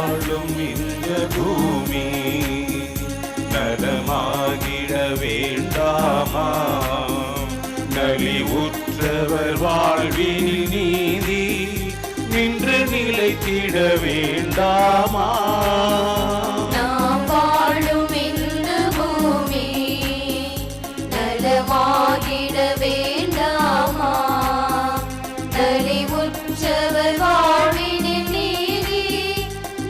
வாழும் இந்த பூமி நலமாகிட வேண்டாமா? நலிவுற்றவர் வாழ்வினில் நீதி நின்று நிலைத்திட வேண்டாமா? நாம் வாழும் இந்த பூமி நலமாகிட வேண்டாமா? நலிவுற்றவர் வாழ்வினில் நீதி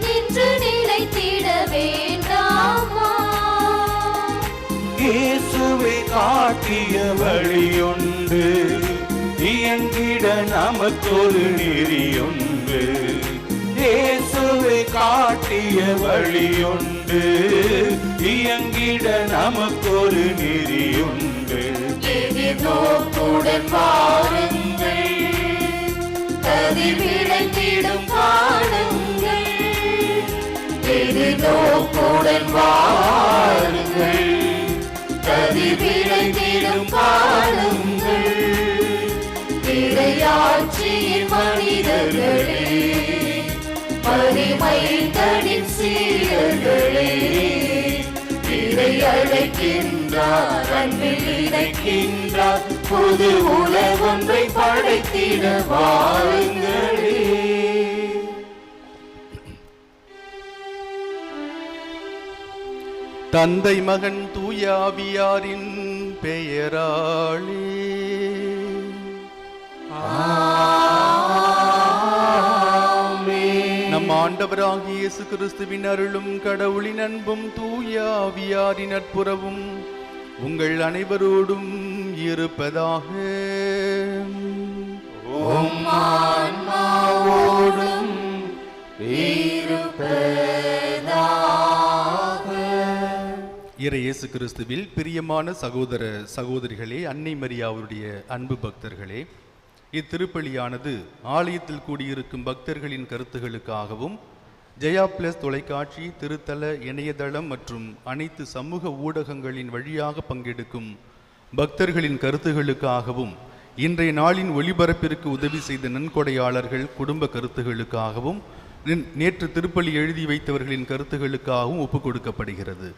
நின்று நிலைத்திட வேண்டாமா? இயேசுவை காட்டிய வழியொன்று இயங்கிட நமக்கொரு நெறியொன்று. இயேசுவை காட்டிய வழியொன்று இயங்கிட நமக்கொரு நெறியொன்று. எதிர்நோக்குடன் வாருங்கள், கதிர்விளைத்திடும் காணுங்கள். எதிர்நோக்குடன் வாருங்கள், கதிர்விளைத்திடும் காணுங்கள். இறையாட்சியின் மனிதர்களே, மகிமைத்தனின் சீடர்களே, இறை அழைக்கின்றார், அன்பில் இணைக்கின்றார். புது உலகொன்றை படைத்திட வாருங்களே. தந்தை மகன் தூய ஆவியாரின் பெயராளே நம் ஆண்டவராகிய இயேசு கிறிஸ்துவின் அருளும் கடவுளின் அன்பும் தூய ஆவியாரின் நட்புறவும் உங்கள் அனைவரோடும் இருப்பதாக. உம் ஆன்மாவோடும் இருப்பதாக. இறை இயேசு கிறிஸ்துவில் பிரியமான சகோதர சகோதரிகளே, அன்னை மரியாவுடைய அன்பு பக்தர்களே, இத்திருப்பலியானது ஆலயத்தில் கூடியிருக்கும் பக்தர்களின் கருத்துகளுக்காகவும் ஜெயா பிளஸ் தொலைக்காட்சி, திருத்தல இணையதளம் மற்றும் அனைத்து சமூக ஊடகங்களின் வழியாக பங்கெடுக்கும் பக்தர்களின் கருத்துகளுக்காகவும், இன்றைய நாளின் ஒளிபரப்பிற்கு உதவி செய்த நன்கொடையாளர்கள் குடும்ப கருத்துகளுக்காகவும், நேற்று திருப்பலி எழுதி வைத்தவர்களின் கருத்துகளுக்காகவும் ஒப்புக் கொடுக்கப்படுகிறது.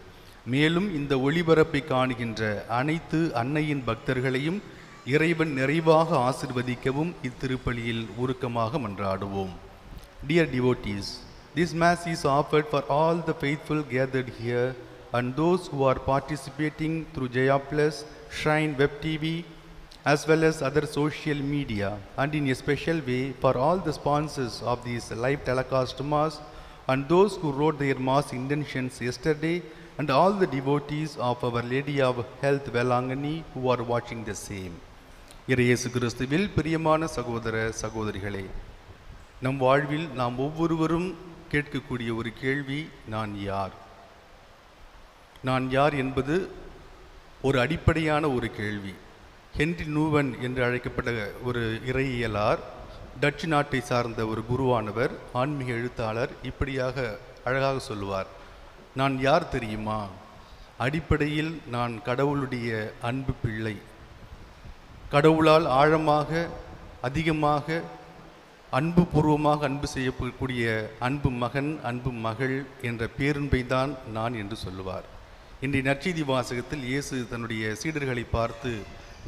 மேலும் இந்த ஒளிபரப்பை காணுகின்ற அனைத்து அன்னையின் பக்தர்களையும் இறைவன் நிறைவாக ஆசிர்வதிக்கவும் இத்திருப்பலியில் உருக்கமாக மன்றாடுவோம். Dear devotees, this Mass is offered for all the faithful gathered here and those who are participating through Jaya Plus, Shrine Web TV, as well as other social media, and in a special way for all the sponsors of this live telecast Mass and those who wrote their Mass intentions yesterday, and all the devotees of Our Lady of Health Velangani who are watching the same. இயேசு கிறிஸ்துவில் பிரியமான சகோதர சகோதரிகளே, நம் வாழ்வில் நாம் ஒவ்வொருவரும் கேட்கக்கூடிய ஒரு கேள்வி, நான் யார்? நான் யார் என்பது ஒரு அடிப்படையான ஒரு கேள்வி. ஹென்றி நூவன் என்று அழைக்கப்பட்ட ஒரு இறையியலார், டச்சு நாட்டை சார்ந்த ஒரு குருவானவர், ஆன்மீக எழுத்தாளர் இப்படியாக அழகாக சொல்லுவார், நான் யார் தெரியுமா? அடிப்படையில் நான் கடவுளுடைய அன்பு பிள்ளை. கடவுளால் ஆழமாக, அதிகமாக, அன்பு பூர்வமாக அன்பு செய்யக்கூடிய அன்பு மகன், அன்பு மகள் என்ற பேரன்பை தான் நான் என்று சொல்லுவார். இன்றைய நற்செய்தி வாசகத்தில் இயேசு தன்னுடைய சீடர்களை பார்த்து,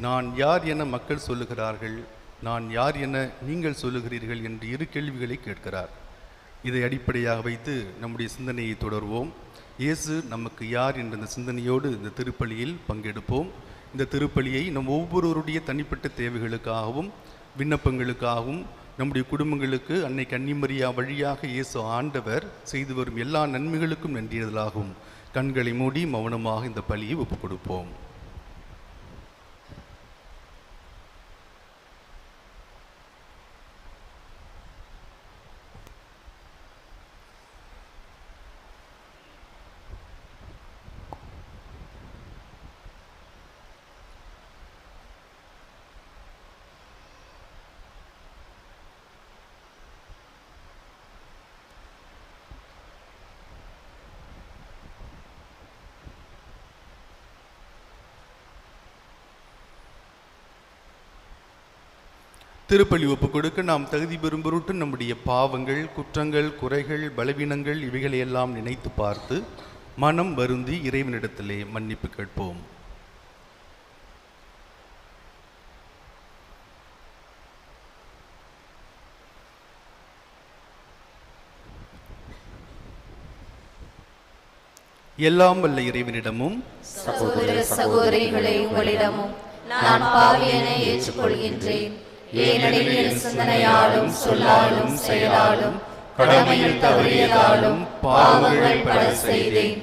நான் யார் என மக்கள் சொல்லுகிறார்கள், நான் யார் என நீங்கள் சொல்லுகிறீர்கள் என்று இரு கேள்விகளை கேட்கிறார். இதை அடிப்படையாக வைத்து நம்முடைய சிந்தனையை தொடர்வோம். இயேசு நமக்கு யார் என்ற இந்த சிந்தனையோடு இந்த திருப்பலியில் பங்கெடுப்போம். இந்த திருப்பலியை நம் ஒவ்வொருவருடைய தனிப்பட்ட தேவைகளுக்காகவும் விண்ணப்பங்களுக்காகவும், நம்முடைய குடும்பங்களுக்கு அன்னை கன்னிமரியா வழியாக இயேசு ஆண்டவர் செய்து வரும் எல்லா நன்மைகளுக்கும் நன்றியதலாகவும் கண்களை மூடி மௌனமாக இந்த பலியை ஒப்புக் கொடுப்போம். திருப்பலி ஒப்பு கொடுக்க நாம் தகுதி பெறும் பொருட்டு நம்முடைய பாவங்கள், குற்றங்கள், குறைகள், பலவீனங்கள் இவைகளை எல்லாம் நினைத்து பார்த்து மனம் வருந்தி இறைவனிடத்திலே மன்னிப்பு கேட்போம். எல்லாம் வல்ல இறைவனிடமும் சகோதர சகோதரிகளை உங்களிடமும் நான் பாவியனை ஏற்றுக்கொள்கின்றேன். ஏனெனில் சிந்தனையாலும் சொல்லாலும் செயலாலும் கடமையில் தவறியதாலும் பாவங்கள் பல செய்தேன்.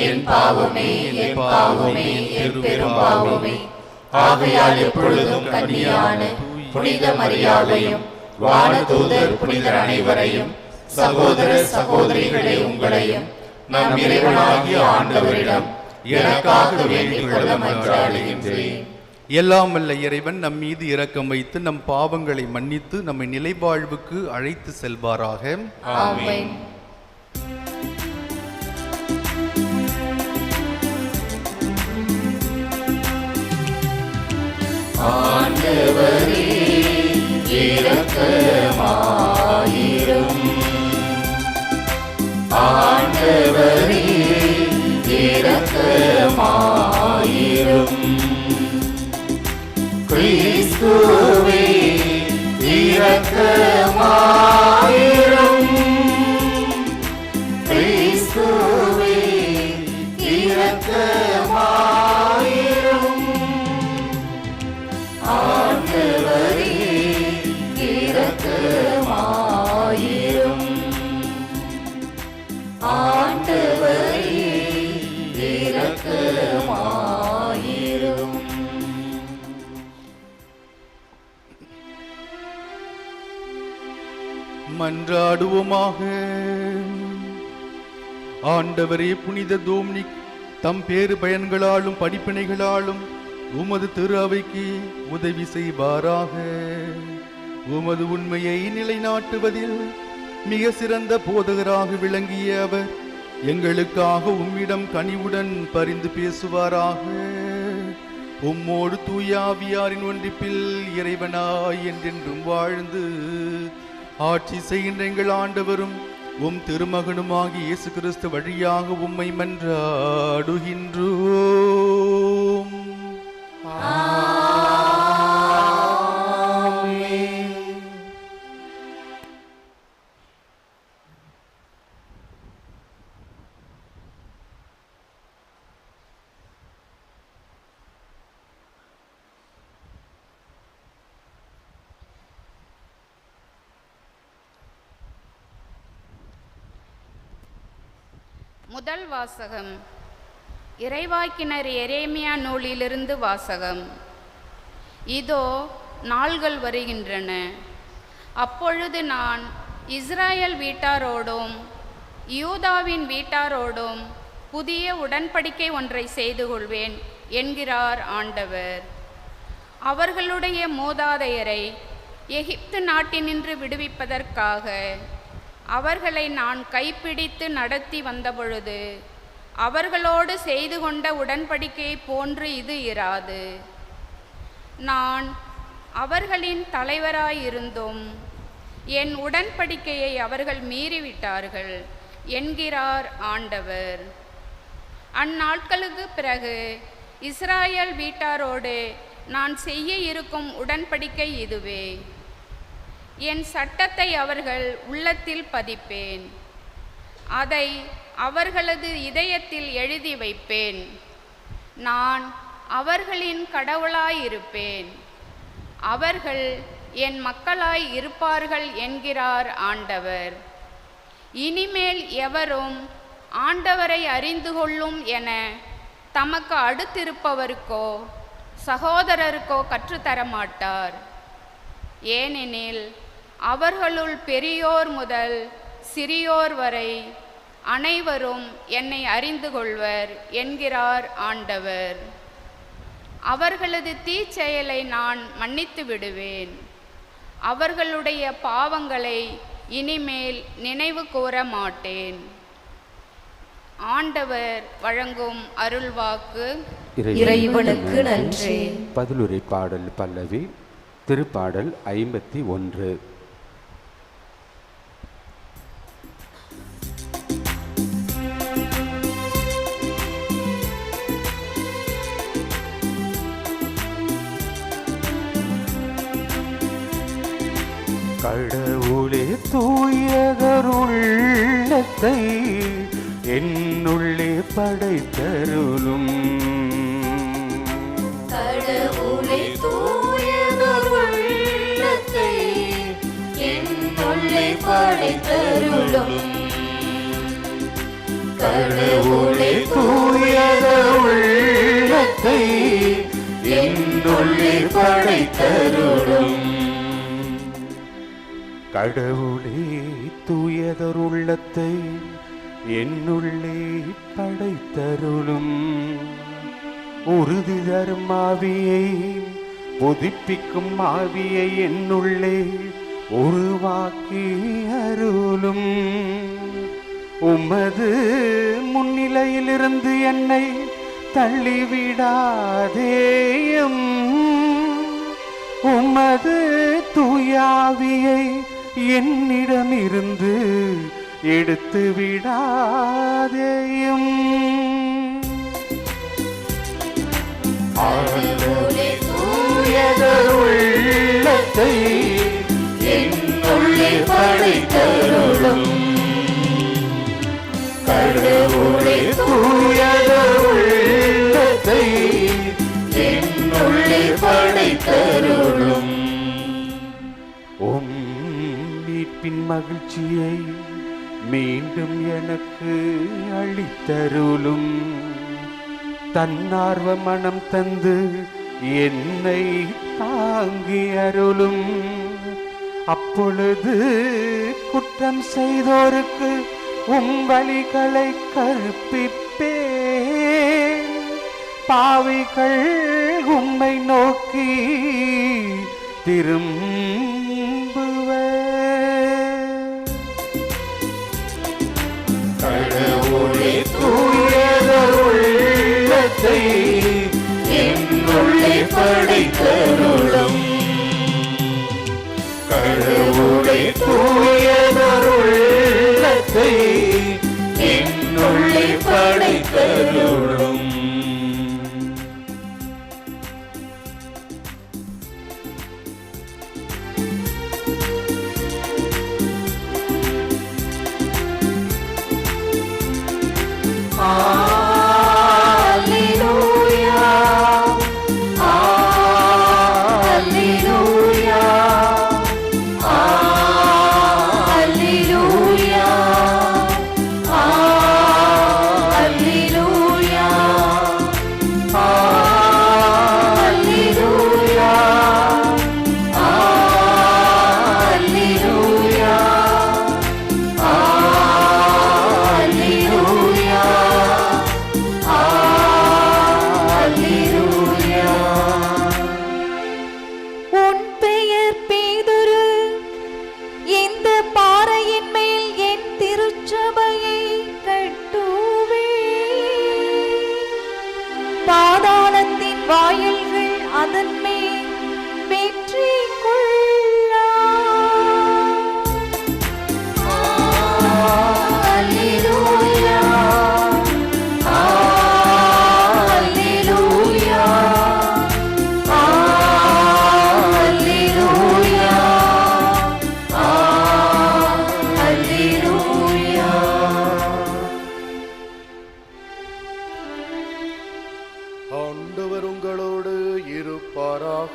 என் பாவமே, என் பாவமே, என் பெரும் பாவமே. ஆகையால் எப்பொழுதும் கன்னியான புனித மரியாதையும் வானதூதர் புனிதர் அனைவரையும் சகோதர சகோதரிகளை உங்களையும் நம் இறைவனாகிய ஆண்டவரிடம் எனக்காக வேண்டிக் கொள்ள மன்றாடுகின்றேன். எல்லாம் வல்ல இறைவன் நம் மீது இரக்கம் வைத்து நம் பாவங்களை மன்னித்து நம்மை நிலைவாழ்வுக்கு அழைத்து செல்வாராக. ஆமென். ஆண்டவரே இரக்கமாயிரும். ஆண்டவரே இரக்கமாயிரும். கிறிஸ்துவே இரக்கமாயிரும். கிறிஸ்துவே இரக்கமாயிரும். ஆண்டவரே இரக்கமாயிரும். ஆண்டவரே இரக்கமாயிரும். மன்றாடுவோமாக. ஆண்டவரே, புனித டோம்னிக் தம் பேறு பயன்களாலும் படிப்பினைகளாலும் உமது திரு அவைக்கு உதவி செய்வாராக. உமது உண்மையை நிலைநாட்டுவதில் மிக சிறந்த போதகராக விளங்கிய அவர் எங்களுக்காக உம்மிடம் கனிவுடன் பரிந்து பேசுவாராக. உம்மோடு தூயாவியாரின் ஒன்றிப்பில் இறைவனாய் என்றென்றும் வாழ்ந்து ஆட்சி செய்கின்ற எங்கள் ஆண்டவரும் உம் திருமகனுமாகி இயேசு கிறிஸ்து வழியாக உம்மை மன்றாடுகின்றோம். முதல் வாசகம். இறைவாக்கினர் எரேமியா நூலிலிருந்து வாசகம். இதோ நாள்கள் வருகின்றன, அப்பொழுது நான் இஸ்ராயல் வீட்டாரோடும் யூதாவின் வீட்டாரோடும் புதிய உடன்படிக்கை ஒன்றை செய்து கொள்வேன் என்கிறார் ஆண்டவர். அவர்களுடைய மூதாதையரை எகிப்து நாட்டினின்று விடுவிப்பதற்காக அவர்களை நான் கைப்பிடித்து நடத்தி வந்தபொழுது அவர்களோடு செய்து கொண்ட உடன்படிக்கையை போன்று இது இராது. நான் அவர்களின் தலைவராயிருந்தும் என் உடன்படிக்கையை அவர்கள் மீறிவிட்டார்கள் என்கிறார் ஆண்டவர். அந்நாட்களுக்கு பிறகு இஸ்ராயல் வீட்டாரோடு நான் செய்ய இருக்கும் உடன்படிக்கை இதுவே. என் சட்டத்தை அவர்கள் உள்ளத்தில் பதிப்பேன், அதை அவர்களது இதயத்தில் எழுதி வைப்பேன். நான் அவர்களின் கடவுளாயிருப்பேன், அவர்கள் என் மக்களாய் இருப்பார்கள் என்கிறார் ஆண்டவர். இனிமேல் எவரும் ஆண்டவரை அறிந்து கொள்ளும் என தமக்கு அடுத்திருப்பவருக்கோ சகோதரருக்கோ கற்றுத்தரமாட்டார். ஏனெனில் அவர்களுள் பெரியோர் முதல் சிறியோர் வரை அனைவரும் என்னை அறிந்து கொள்வர் என்கிறார் ஆண்டவர். அவர்களது தீச்செயலை நான் மன்னித்து விடுவேன், அவர்களுடைய பாவங்களை இனிமேல் நினைவு கூற மாட்டேன். ஆண்டவர் வழங்கும் அருள்வாக்கு. இறைவனுக்கு நன்றி. பதிலுரை பாடல் பல்லவி. திருப்பாடல் 51. கடவுளே தூயதருள்ளத்தை என்னுள்ளே படைத்தருளும். கடவுளே தூயதருள்ளத்தை என்னுள்ளே படைத்தருளும். கடவுளே தூயதருள்ளத்தை என்னுள்ளே படைத்தருளும். கடவுளே தூயதருள்ளத்தை என்னுள்ளே படைத்தருளும். உறுதி தரும் ஆவியை புதுப்பிக்கும் ஆவியை என்னுள்ளே உருவாக்கி அருளும். உமது முன்னிலையிலிருந்து என்னை தள்ளிவிடாதேயும். உமது தூயாவியை என்னிடமிருந்து எடுத்து விடாதேயும். கடவுளே தூயதருள்ளத்தை என்னுள்ளே படைத்தருளும். கடவுளே தூயதருள்ளத்தை என்னுள்ளே படைத்தருளும். மீட்பின் மகிழ்ச்சியை மீண்டும் எனக்கு அளித்தருளும். தன்னார்வ மனம் தந்து என்னை தாங்கி அருளும். அப்பொழுது குற்றம் செய்தோருக்கு வழிகளை கற்பிப்பேன். பாவிகள் உம்மை நோக்கி திரும்புவர். கடவுளே தூயதருள்ளத்தை என்னுள்ளே படைத்தருளும். கடவுளே தூயதருள்ளத்தை என்னுள்ளே படைத்தருளும். பாதாளத்தின் வாயில்கள் அதன் மேல் வெற்றி ஆண்டவர் உங்களோடு இருப்பாராக.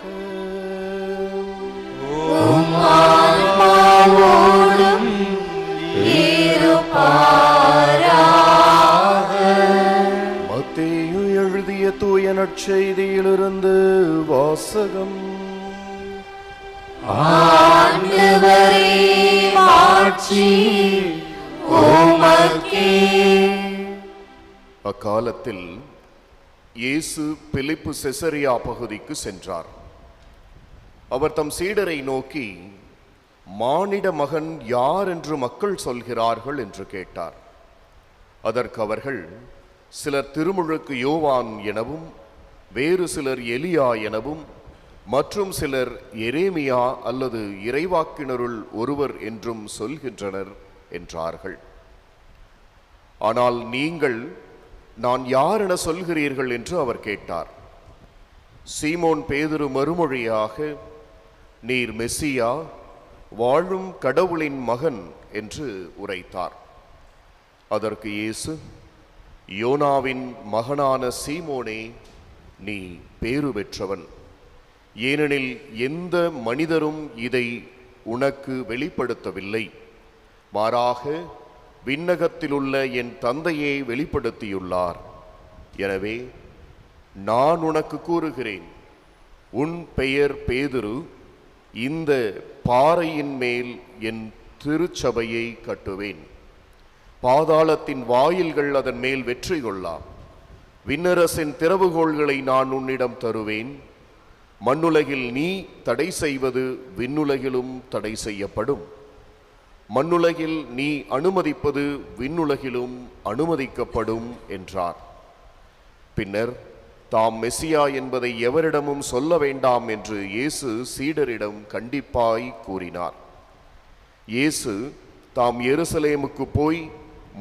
மத்தேயு எழுதிய தூய நற்செய்தியிலிருந்து வாசகம். ஆண்டவரே மாட்சி உமக்கே. அக்காலத்தில் இயேசு பிலிப்பு செசரியா பகுதிக்கு சென்றார். அவர் தம் சீடரை நோக்கி, மானிட மகன் யார் என்று மக்கள் சொல்கிறார்கள் என்று கேட்டார். அதற்கு அவர்கள், சிலர் திருமுழுக்கு யோவான் எனவும், வேறு சிலர் எலியா எனவும், மற்றும் சிலர் எரேமியா அல்லது இறைவாக்கினருள் ஒருவர் என்றும் சொல்கின்றனர் என்றார்கள். ஆனால் நீங்கள் நான் யார் என சொல்கிறீர்கள் என்று அவர் கேட்டார். சீமோன் பேதுரு மறுமொழியாக, நீர் மெசியா, வாழும் கடவுளின் மகன் என்று உரைத்தார். அதற்கு இயேசு, யோனாவின் மகனான சீமோனே, நீ பேறு பெற்றவன். ஏனெனில் எந்த மனிதரும் இதை உனக்கு வெளிப்படுத்தவில்லை, மாறாக விண்ணகத்திலுள்ள என் தந்தையை வெளிப்படுத்தியுள்ளார். எனவே நான் உனக்கு கூறுகிறேன், உன் பெயர் பேதுரு, இந்த பாறையின் மேல் என் திருச்சபையை கட்டுவேன். பாதாளத்தின் வாயில்கள் அதன் மேல் வெற்றி கொள்ளலாம். விண்ணரசின் திறவுகோள்களை நான் உன்னிடம் தருவேன். மண்ணுலகில் நீ தடை செய்வது விண்ணுலகிலும் தடை செய்யப்படும். மண்ணுலகில் நீ அனுமதிப்பது விண்ணுலகிலும் அனுமதிக்கப்படும் என்றார். பின்னர் தாம் மெசியா என்பதை எவரிடமும் சொல்ல வேண்டாம் என்று இயேசு சீடரிடம் கண்டிப்பாய் கூறினார். இயேசு தாம் எருசலேமுக்கு போய்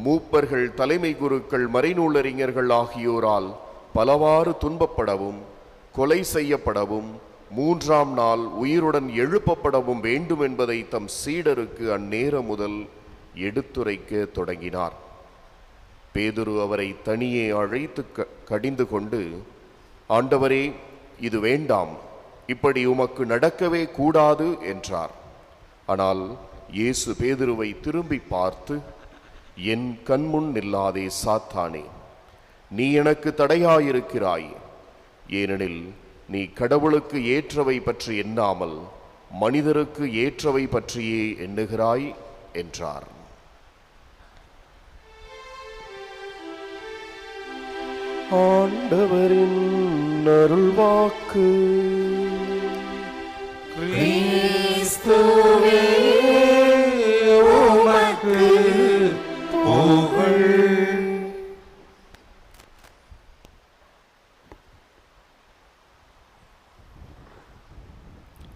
மூப்பர்கள், தலைமை குருக்கள், மறைநூலறிஞர்கள் ஆகியோரால் பலவாறு துன்பப்படவும் கொலை செய்யப்படவும் 3ஆம் நாள் உயிருடன் எழுப்பப்படவும் வேண்டும் என்பதை தம் சீடருக்கு அந்நேரம் முதல் எடுத்துரைக்க தொடங்கினார். பேதுரு அவரை தனியே அழைத்து கடிந்து கொண்டு, ஆண்டவரே, இது வேண்டாம், இப்படி உமக்கு நடக்கவே கூடாது என்றார். ஆனால் இயேசு பேதுருவை திரும்பி பார்த்து, என் கண்முன் நில்லாதே சாத்தானே, நீ எனக்கு தடையாயிருக்கிறாய். ஏனெனில் நீ கடவுளுக்கு ஏற்றவை பற்றி எண்ணாமல் மனிதருக்கு ஏற்றவை பற்றியே எண்ணுகிறாய் என்றார். ஆண்டவரின் அருள்வாக்கு. கிறிஸ்துவே உமக்கு புகழ்.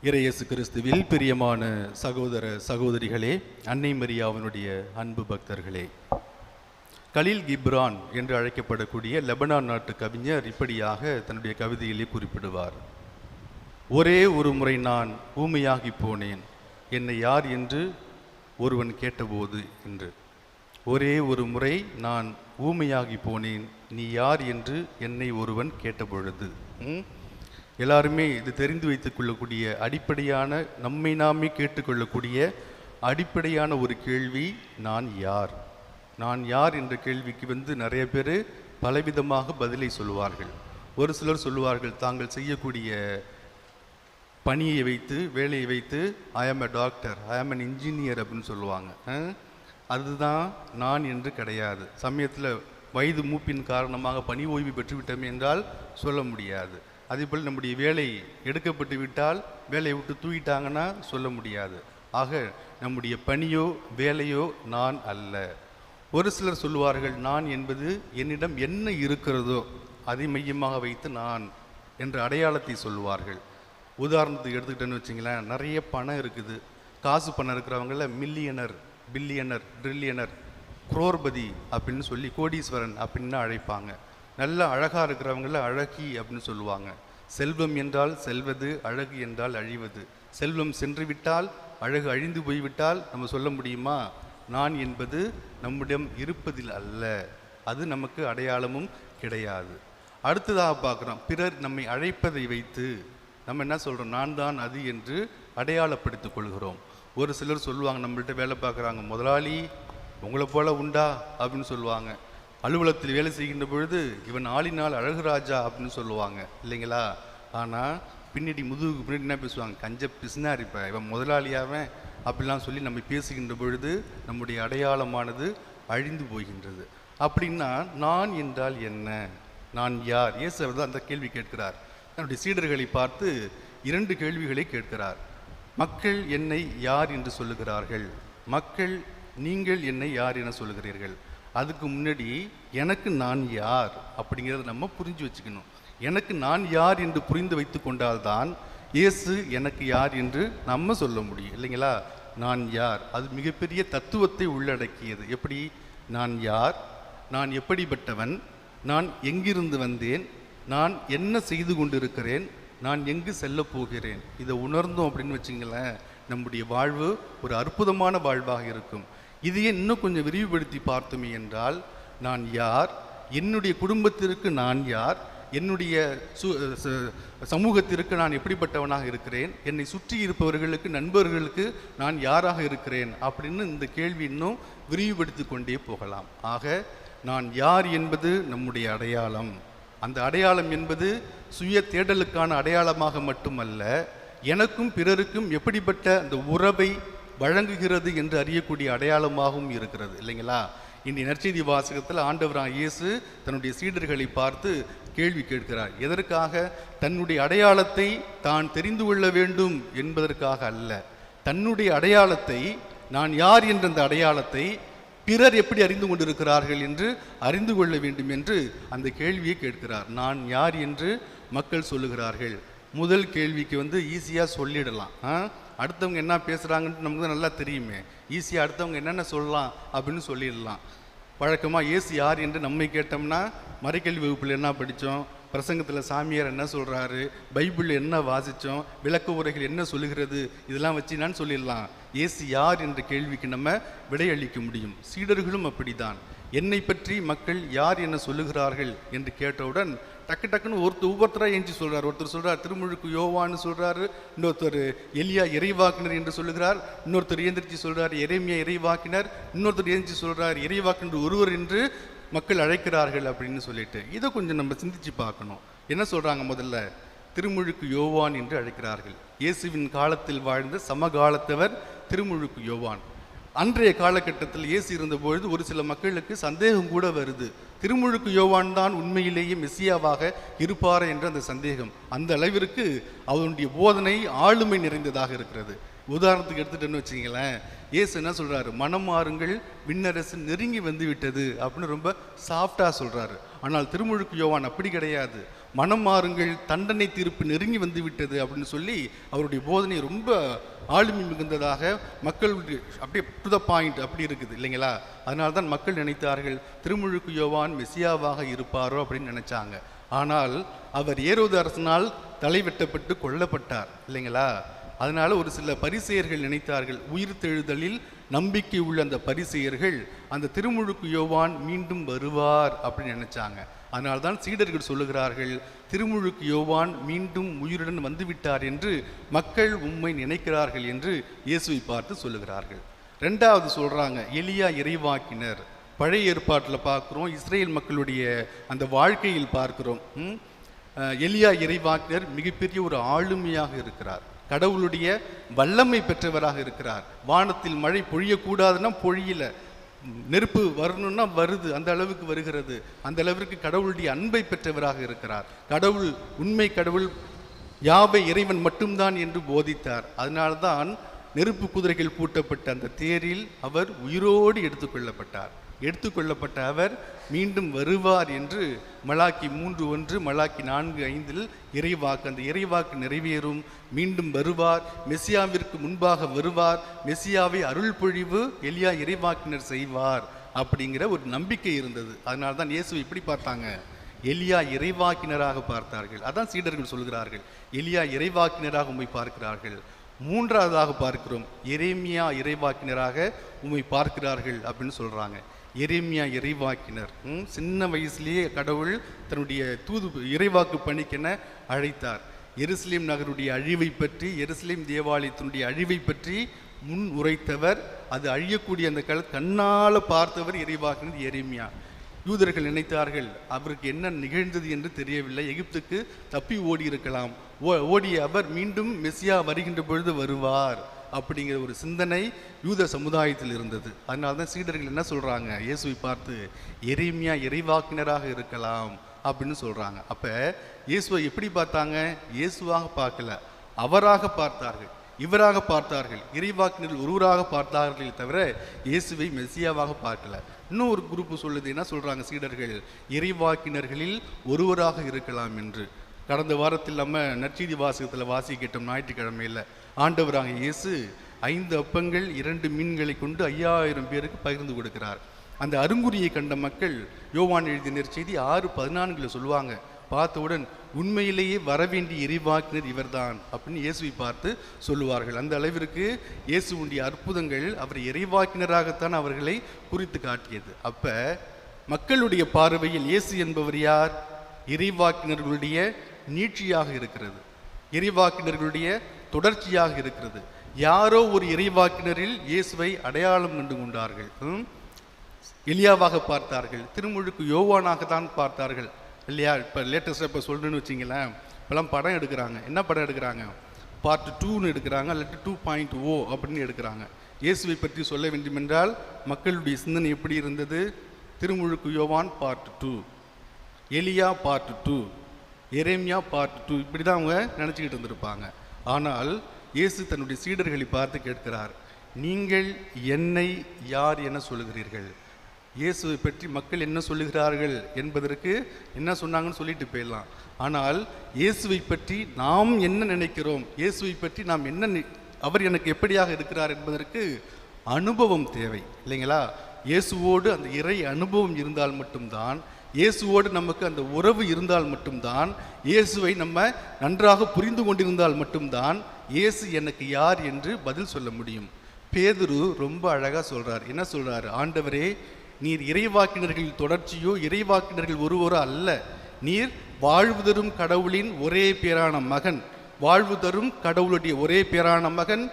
இறையேசு கிறிஸ்துவில் பிரியமான சகோதர சகோதரிகளே, அன்னை மரியாவினுடைய அன்பு பக்தர்களே, கலீல் கிப்ரான் என்று அழைக்கப்படக்கூடிய லெபனான் நாட்டு கவிஞர் இப்படியாக தன்னுடைய கவிதையிலே குறிப்பிடுவார். ஒரே ஒரு முறை நான் ஊமையாகி போனேன், என்னை யார் என்று ஒருவன் கேட்டபோது என்று. ஒரே ஒரு முறை நான் ஊமையாகி போனேன், நீ யார் என்று என்னை ஒருவன் கேட்டபொழுது. எல்லாருமே இது தெரிந்து வைத்துக் கொள்ளக்கூடிய அடிப்படையான, நம்மை நாமே கேட்டுக்கொள்ளக்கூடிய அடிப்படையான ஒரு கேள்வி, நான் யார்? நான் யார் என்ற கேள்விக்கு நிறைய பேர் பலவிதமாக பதிலை சொல்லுவார்கள். ஒரு சிலர் சொல்லுவார்கள், தாங்கள் செய்யக்கூடிய பணியை வைத்து, வேலையை வைத்து, ஐ ஆம் எ டாக்டர், ஐ ஆம் அன் இன்ஜினியர் அப்படின்னு சொல்லுவாங்க. அதுதான் நான் என்று கிடையாது. சமயத்தில் வயது மூப்பின் காரணமாக பணி ஓய்வு பெற்றுவிட்டோம் என்றால் சொல்ல முடியாது. அதேபோல் நம்முடைய வேலை எடுக்கப்பட்டு விட்டால், வேலையை விட்டு தூக்கிட்டாங்கன்னா சொல்ல முடியாது. ஆக நம்முடைய பணியோ வேலையோ நான் அல்ல. ஒரு சிலர் சொல்லுவார்கள், நான் என்பது என்னிடம் என்ன இருக்கிறதோ அதை மையமாக வைத்து நான் என்ற அடையாளத்தை சொல்லுவார்கள். உதாரணத்துக்கு எடுத்துக்கிட்டேன்னு வச்சிங்களேன், நிறைய பணம் இருக்குது, காசு பணம் இருக்கிறவங்கள மில்லியனர், பில்லியனர், ட்ரில்லியனர், குரோர்பதி அப்படின்னு சொல்லி கோடீஸ்வரன் அப்படின்னு அழைப்பாங்க. நல்ல அழகாக இருக்கிறவங்கள அழகி அப்படின்னு சொல்லுவாங்க. செல்வம் என்றால் செல்வது, அழகு என்றால் அழிவது. செல்வம் சென்று விட்டால், அழகு அழிந்து போய்விட்டால் நம்ம சொல்ல முடியுமா? நான் என்பது நம்மிடம் இருப்பதில் அல்ல, அது நமக்கு அடையாளமும் கிடையாது. அடுத்ததாக பார்க்குறோம், பிறர் நம்மை அழைப்பதை வைத்து நம்ம என்ன சொல்கிறோம், நான் தான் அது என்று அடையாளப்படுத்திக் கொள்கிறோம். ஒரு சிலர் சொல்லுவாங்க, நம்மள்கிட்ட வேலை பார்க்குறாங்க, முதலாளி உங்களை போல உண்டா அப்படின்னு சொல்லுவாங்க. அலுவலகத்தில் வேலை செய்கின்ற பொழுது, இவன் ஆளினால் அழகு ராஜா அப்படின்னு சொல்லுவாங்க இல்லைங்களா? ஆனால் பின்னாடி முதுகுக்கு பின்னாடி என்ன பேசுவாங்க, கஞ்ச பிஸ்னார், இப்போ இவன் முதலாளியாவன் அப்படிலாம் சொல்லி நம்ம பேசுகின்ற பொழுது நம்முடைய அடையாளமானது அழிந்து போகின்றது. அப்படின்னா நான் என்றால் என்ன, நான் யார்? இயேசு தான் அந்த கேள்வி கேட்கிறார். தன்னுடைய சீடர்களை பார்த்து 2 கேள்விகளை கேட்கிறார். மக்கள் என்னை யார் என்று சொல்லுகிறார்கள், மக்கள் நீங்கள் என்னை யார் என சொல்லுகிறீர்கள். அதுக்கு முன்னாடி எனக்கு நான் யார் அப்படிங்கிறத நம்ம புரிஞ்சு வச்சுக்கணும். எனக்கு நான் யார் என்று புரிந்து வைத்து கொண்டால்தான் இயேசு எனக்கு யார் என்று நம்ம சொல்ல முடியும் இல்லைங்களா? நான் யார், அது மிகப்பெரிய தத்துவத்தை உள்ளடக்கியது. எப்படி நான் யார், நான் எப்படிப்பட்டவன், நான் எங்கிருந்து வந்தேன், நான் என்ன செய்து கொண்டிருக்கிறேன், நான் எங்கு செல்ல போகிறேன், இதை உணர்ந்தோம் அப்படின்னு வச்சுங்களேன், நம்முடைய வாழ்வு ஒரு அற்புதமான வாழ்வாக இருக்கும். இதையே இன்னும் கொஞ்சம் விரிவுபடுத்தி பார்த்தோமே என்றால், நான் யார், என்னுடைய குடும்பத்திற்கு நான் யார், என்னுடைய சமூகத்திற்கு நான் எப்படிப்பட்டவனாக இருக்கிறேன், என்னை சுற்றி இருப்பவர்களுக்கு நண்பர்களுக்கு நான் யாராக இருக்கிறேன் அப்படின்னு இந்த கேள்வி இன்னும் விரிவுபடுத்தி கொண்டே போகலாம். ஆக நான் யார் என்பது நம்முடைய அடையாளம். அந்த அடையாளம் என்பது சுய தேடலுக்கான அடையாளமாக மட்டுமல்ல, எனக்கும் பிறருக்கும் எப்படிப்பட்ட அந்த உறவை வழங்குகிறது என்று அறியக்கூடிய அடையாளமாகவும் இருக்கிறது இல்லைங்களா? இன்றைய நற்செய்தி வாசகத்தில் ஆண்டவராக இயேசு தன்னுடைய சீடர்களை பார்த்து கேள்வி கேட்கிறார். எதற்காக? தன்னுடைய அடையாளத்தை தான் தெரிந்து கொள்ள வேண்டும் என்பதற்காக அல்ல, தன்னுடைய அடையாளத்தை, நான் யார் என்ற அந்த அடையாளத்தை பிறர் எப்படி அறிந்து கொண்டிருக்கிறார்கள் என்று அறிந்து கொள்ள வேண்டும் என்று அந்த கேள்வியை கேட்கிறார். நான் யார் என்று மக்கள் சொல்லுகிறார்கள். முதல் கேள்விக்கு ஈஸியாக சொல்லிடலாம். அடுத்தவங்க என்ன பேசுகிறாங்கன்னு நமக்கு தான் நல்லா தெரியுமே, ஈஸியாக அடுத்தவங்க என்னென்ன சொல்லலாம் அப்படின்னு சொல்லிடலாம். வழக்கமாக இயேசு யார் என்று நம்மை கேட்டோம்னா, மறைக்கல்வி வகுப்பில் என்ன படித்தோம், பிரசங்கத்தில் சாமியார் என்ன சொல்கிறாரு, பைபிளில் என்ன வாசித்தோம், விளக்க உரைகள் என்ன சொல்லுகிறது, இதெல்லாம் வச்சு நான் சொல்லிடலாம். இயேசு யார் என்ற கேள்விக்கு நம்ம விடையளிக்க முடியும். சீடர்களும் அப்படிதான். என்னை பற்றி மக்கள் யார் என்ன சொல்லுகிறார்கள் என்று கேட்டவுடன் டக்கு டக்குன்னு ஒவ்வொருத்தராக ஏஞ்சி சொல்கிறார். ஒருத்தர் சொல்கிறார் திருமுழுக்கு யோவான்னு சொல்கிறாரு, இன்னொருத்தர் எலியா இறைவாக்கினர் என்று சொல்லுகிறார், இன்னொருத்தர் ஏந்திரிச்சு சொல்கிறார் எரேமியா இறைவாக்கினர், இன்னொருத்தர் ஏந்திரிச்சு சொல்கிறார் இறைவாக்கினர் ஒருவர் என்று மக்கள் அழைக்கிறார்கள் அப்படின்னு சொல்லிட்டு இதை கொஞ்சம் நம்ம சிந்திச்சு பார்க்கணும். என்ன சொல்கிறாங்க? முதல்ல திருமுழுக்கு யோவான் என்று அழைக்கிறார்கள். இயேசுவின் காலத்தில் வாழ்ந்த சமகாலத்தவர் திருமுழுக்கு யோவான். அன்றைய காலகட்டத்தில் இயேசு இருந்தபொழுது ஒரு சில மக்களுக்கு சந்தேகம் கூட வருது, திருமுழுக்கு யோவான் தான் உண்மையிலேயே மெசியாவாக இருப்பார் என்ற அந்த சந்தேகம். அந்த அளவிற்கு அவனுடைய போதனை ஆளுமை நிறைந்ததாக இருக்கிறது. உதாரணத்துக்கு எடுத்துட்டேன்னு வச்சிங்களேன், இயேசு என்ன சொல்கிறாரு, மனம் மாறுங்கள் விண்ணரசு நெருங்கி வந்து விட்டது அப்படின்னு ரொம்ப சாஃப்டாக சொல்கிறாரு. ஆனால் திருமுழுக்கு யோவான் அப்படி கிடையாது. மனம் மாறுங்கள் தண்டனை தீர்ப்பு நெருங்கி வந்து விட்டது அப்படின்னு சொல்லி அவருடைய போதனை ரொம்ப ஆளுமை மிகுந்ததாக, மக்களுடைய அப்படியே டு த பாயிண்ட் அப்படி இருக்குது இல்லைங்களா? அதனால தான் மக்கள் நினைத்தார்கள் திருமுழுக்கு யோவான் மெசியாவாக இருப்பாரோ அப்படின்னு நினைச்சாங்க. ஆனால் அவர் ஏரோது அரசனால் தலை வெட்டப்பட்டு கொல்லப்பட்டார் இல்லைங்களா? அதனால ஒரு சில பரிசேயர்கள் நினைத்தார்கள், உயிர்த்தெழுதலில் நம்பிக்கை உள்ள அந்த பரிசேயர்கள் அந்த திருமுழுக்கு யோவான் மீண்டும் வருவார் அப்படின்னு நினைச்சாங்க. அதனால தான் சீடர்கள் சொல்லுகிறார்கள், திருமுழுக்கு யோவான் மீண்டும் உயிருடன் வந்துவிட்டார் என்று மக்கள் உம்மை நினைக்கிறார்கள் என்று இயேசுவை பார்த்து சொல்லுகிறார்கள். ரெண்டாவது சொல்றாங்க எலியா இறைவாக்கினர். பழைய ஏற்பாட்டில் பார்க்குறோம், இஸ்ரேல் மக்களுடைய அந்த வாழ்க்கையில் பார்க்கிறோம். எலியா இறைவாக்கினர் மிகப்பெரிய ஒரு ஆளுமையாக இருக்கிறார், கடவுளுடைய வல்லமை பெற்றவராக இருக்கிறார். வானத்தில் மழை பொழியக்கூடாதுன்னா பொழியல, நெருப்பு வரணும்னா வருது, அந்த அளவுக்கு வருகிறது. அந்த அளவிற்கு கடவுளுடைய அன்பை பெற்றவராக இருக்கிறார். கடவுள் உண்மை கடவுள் யாவை இறைவன் மட்டும்தான் என்று போதித்தார். அதனால்தான் நெருப்பு குதிரைகள் பூட்டப்பட்ட அந்த தேரில் அவர் உயிரோடு எடுத்துக்கொள்ளப்பட்ட அவர் மீண்டும் வருவார் என்று மலாக்கி 3:1 மலாக்கி 4:5 இறைவாக்கு, அந்த இறைவாக்கு நிறைவேறும். மீண்டும் வருவார், மெசியாவிற்கு முன்பாக வருவார், மெசியாவை அருள் பொழிவு எலியா இறைவாக்கினர் செய்வார் அப்படிங்கிற ஒரு நம்பிக்கை இருந்தது. அதனால தான் இயேசு இப்படி பார்த்தாங்க, எலியா இறைவாக்கினராக பார்த்தார்கள். அதான் சீடர்கள் சொல்கிறார்கள், எலியா இறைவாக்கினராக உம்மை பார்க்கிறார்கள். மூன்றாவதாக பார்க்கிறோம், எரேமியா இறைவாக்கினராக உம்மை பார்க்கிறார்கள் அப்படின்னு சொல்றாங்க. எரேமியா இறைவாக்கினர் சின்ன வயசுலேயே கடவுள் தன்னுடைய இறைவாக்கு பணிக்கென அழைத்தார். எருசலேம் நகருடைய அழிவை பற்றி, எருசலேம் தேவாலயத்தினுடைய அழிவை பற்றி முன் உரைத்தவர். அது அழியக்கூடிய அந்த கண்ணால் பார்த்தவர் இறைவாக்கினர் எரேமியா. யூதர்கள் நினைத்தார்கள் அவருக்கு என்ன நிகழ்ந்தது என்று தெரியவில்லை, எகிப்துக்கு தப்பி ஓடி இருக்கலாம். ஓடிய அவர் மீண்டும் மெசியா வருகின்ற பொழுது வருவார் அப்படிங்கிற ஒரு சிந்தனை யூத சமுதாயத்தில் இருந்தது. அதனால தான் சீடர்கள் என்ன சொல்கிறாங்க, இயேசுவை பார்த்து எரேமியா இறைவாக்கினராக இருக்கலாம் அப்படின்னு சொல்கிறாங்க. அப்போ இயேசுவை எப்படி பார்த்தாங்க? இயேசுவாக பார்க்கல, அவராக பார்த்தார்கள், இவராக பார்த்தார்கள், இறைவாக்கினர் ஒருவராக பார்த்தார்களே தவிர இயேசுவை மெசியாவாக பார்க்கல. இன்னும் ஒரு குரூப்பு சொல்லுது, என்ன சொல்கிறாங்க சீடர்கள், இறைவாக்கினர்களில் ஒருவராக இருக்கலாம் என்று. கடந்த வாரத்தில் நம்ம நற்செய்தி வாசகத்தில் வாசிக்கிட்டோம். ஞாயிற்றுக்கிழமையில் ஆண்டவராக இயேசு 5 அப்பங்கள் 2 மீன்களை கொண்டு 5000 பேருக்கு பகிர்ந்து கொடுக்கிறார். அந்த அருங்குறியை கண்ட மக்கள் யோவான் எழுதிய நற்செய்தி 6:14 சொல்லுவாங்க, பார்த்தவுடன் உண்மையிலேயே வரவேண்டிய இறைவாக்கினர் இவர்தான் அப்படின்னு இயேசுவை பார்த்து சொல்லுவார்கள். அந்த அளவிற்கு இயேசுவுடைய அற்புதங்கள் அவர் இறைவாக்கினராகத்தான் அவர்களை குறித்து காட்டியது. அப்ப மக்களுடைய பார்வையில் இயேசு என்பவர் யார்? இறைவாக்கினர்களுடைய நீட்சியாக இருக்கிறது, இறைவாக்கினர்களுடைய தொடர்ச்சியாக இருக்கிறது. யாரோ ஒரு இறைவாக்கினரில் இயேசுவை அடையாளம் கண்டு கொண்டார்கள். எலியாவாக பார்த்தார்கள், திருமுழுக்கு யோவானாகத்தான் பார்த்தார்கள் இல்லையா? இப்போ லேட்டஸ்டாக இப்போ சொல்கிறேன்னு வச்சிங்களேன், இப்போலாம் படம் எடுக்கிறாங்க. என்ன படம் எடுக்கிறாங்க? பார்ட் 2ன்னு எடுக்கிறாங்க, இல்லாட்டி 2.0 அப்படின்னு எடுக்கிறாங்க. இயேசுவை பற்றி சொல்ல வேண்டுமென்றால் மக்களுடைய சிந்தனை எப்படி இருந்தது? திருமுழுக்கு யோவான் பார்ட் 2, எலியா பார்ட் 2, எரேமியா பார்ட் 2, இப்படி தான் அவங்க நினச்சிக்கிட்டு இருந்திருப்பாங்க. ஆனால் இயேசு தன்னுடைய சீடர்களை பார்த்து கேட்கிறார், நீங்கள் என்னை யார் என சொல்லுகிறீர்கள்? இயேசுவை பற்றி மக்கள் என்ன சொல்லுகிறார்கள் என்பதற்கு என்ன சொன்னாங்கன்னு சொல்லிட்டு போயிடலாம். ஆனால் இயேசுவை பற்றி நாம் என்ன நினைக்கிறோம், இயேசுவை பற்றி நாம் என்ன, அவர் எனக்கு எப்படியாக இருக்கிறார் என்பதற்கு அனுபவம் தேவை இல்லைங்களா? இயேசுவோடு அந்த இறை அனுபவம் இருந்தால் மட்டும்தான், இயேசுவோடு நமக்கு அந்த உறவு இருந்தால் மட்டும்தான், இயேசுவை நம்ம நன்றாக புரிந்து கொண்டிருந்தால் மட்டும்தான் இயேசு எனக்கு யார் என்று பதில் சொல்ல முடியும். பேதுரு ரொம்ப அழகாக சொல்கிறார். என்ன சொல்கிறார்? ஆண்டவரே, நீர் இறைவாக்கினர்கள் தொடர்ச்சியோ இறைவாக்கினர்கள் ஒருவரோ அல்ல, நீர் வாழ்வு தரும் கடவுளின் ஒரே பேரான மகன், வாழ்வு தரும் கடவுளுடைய ஒரே பேரான மகன்,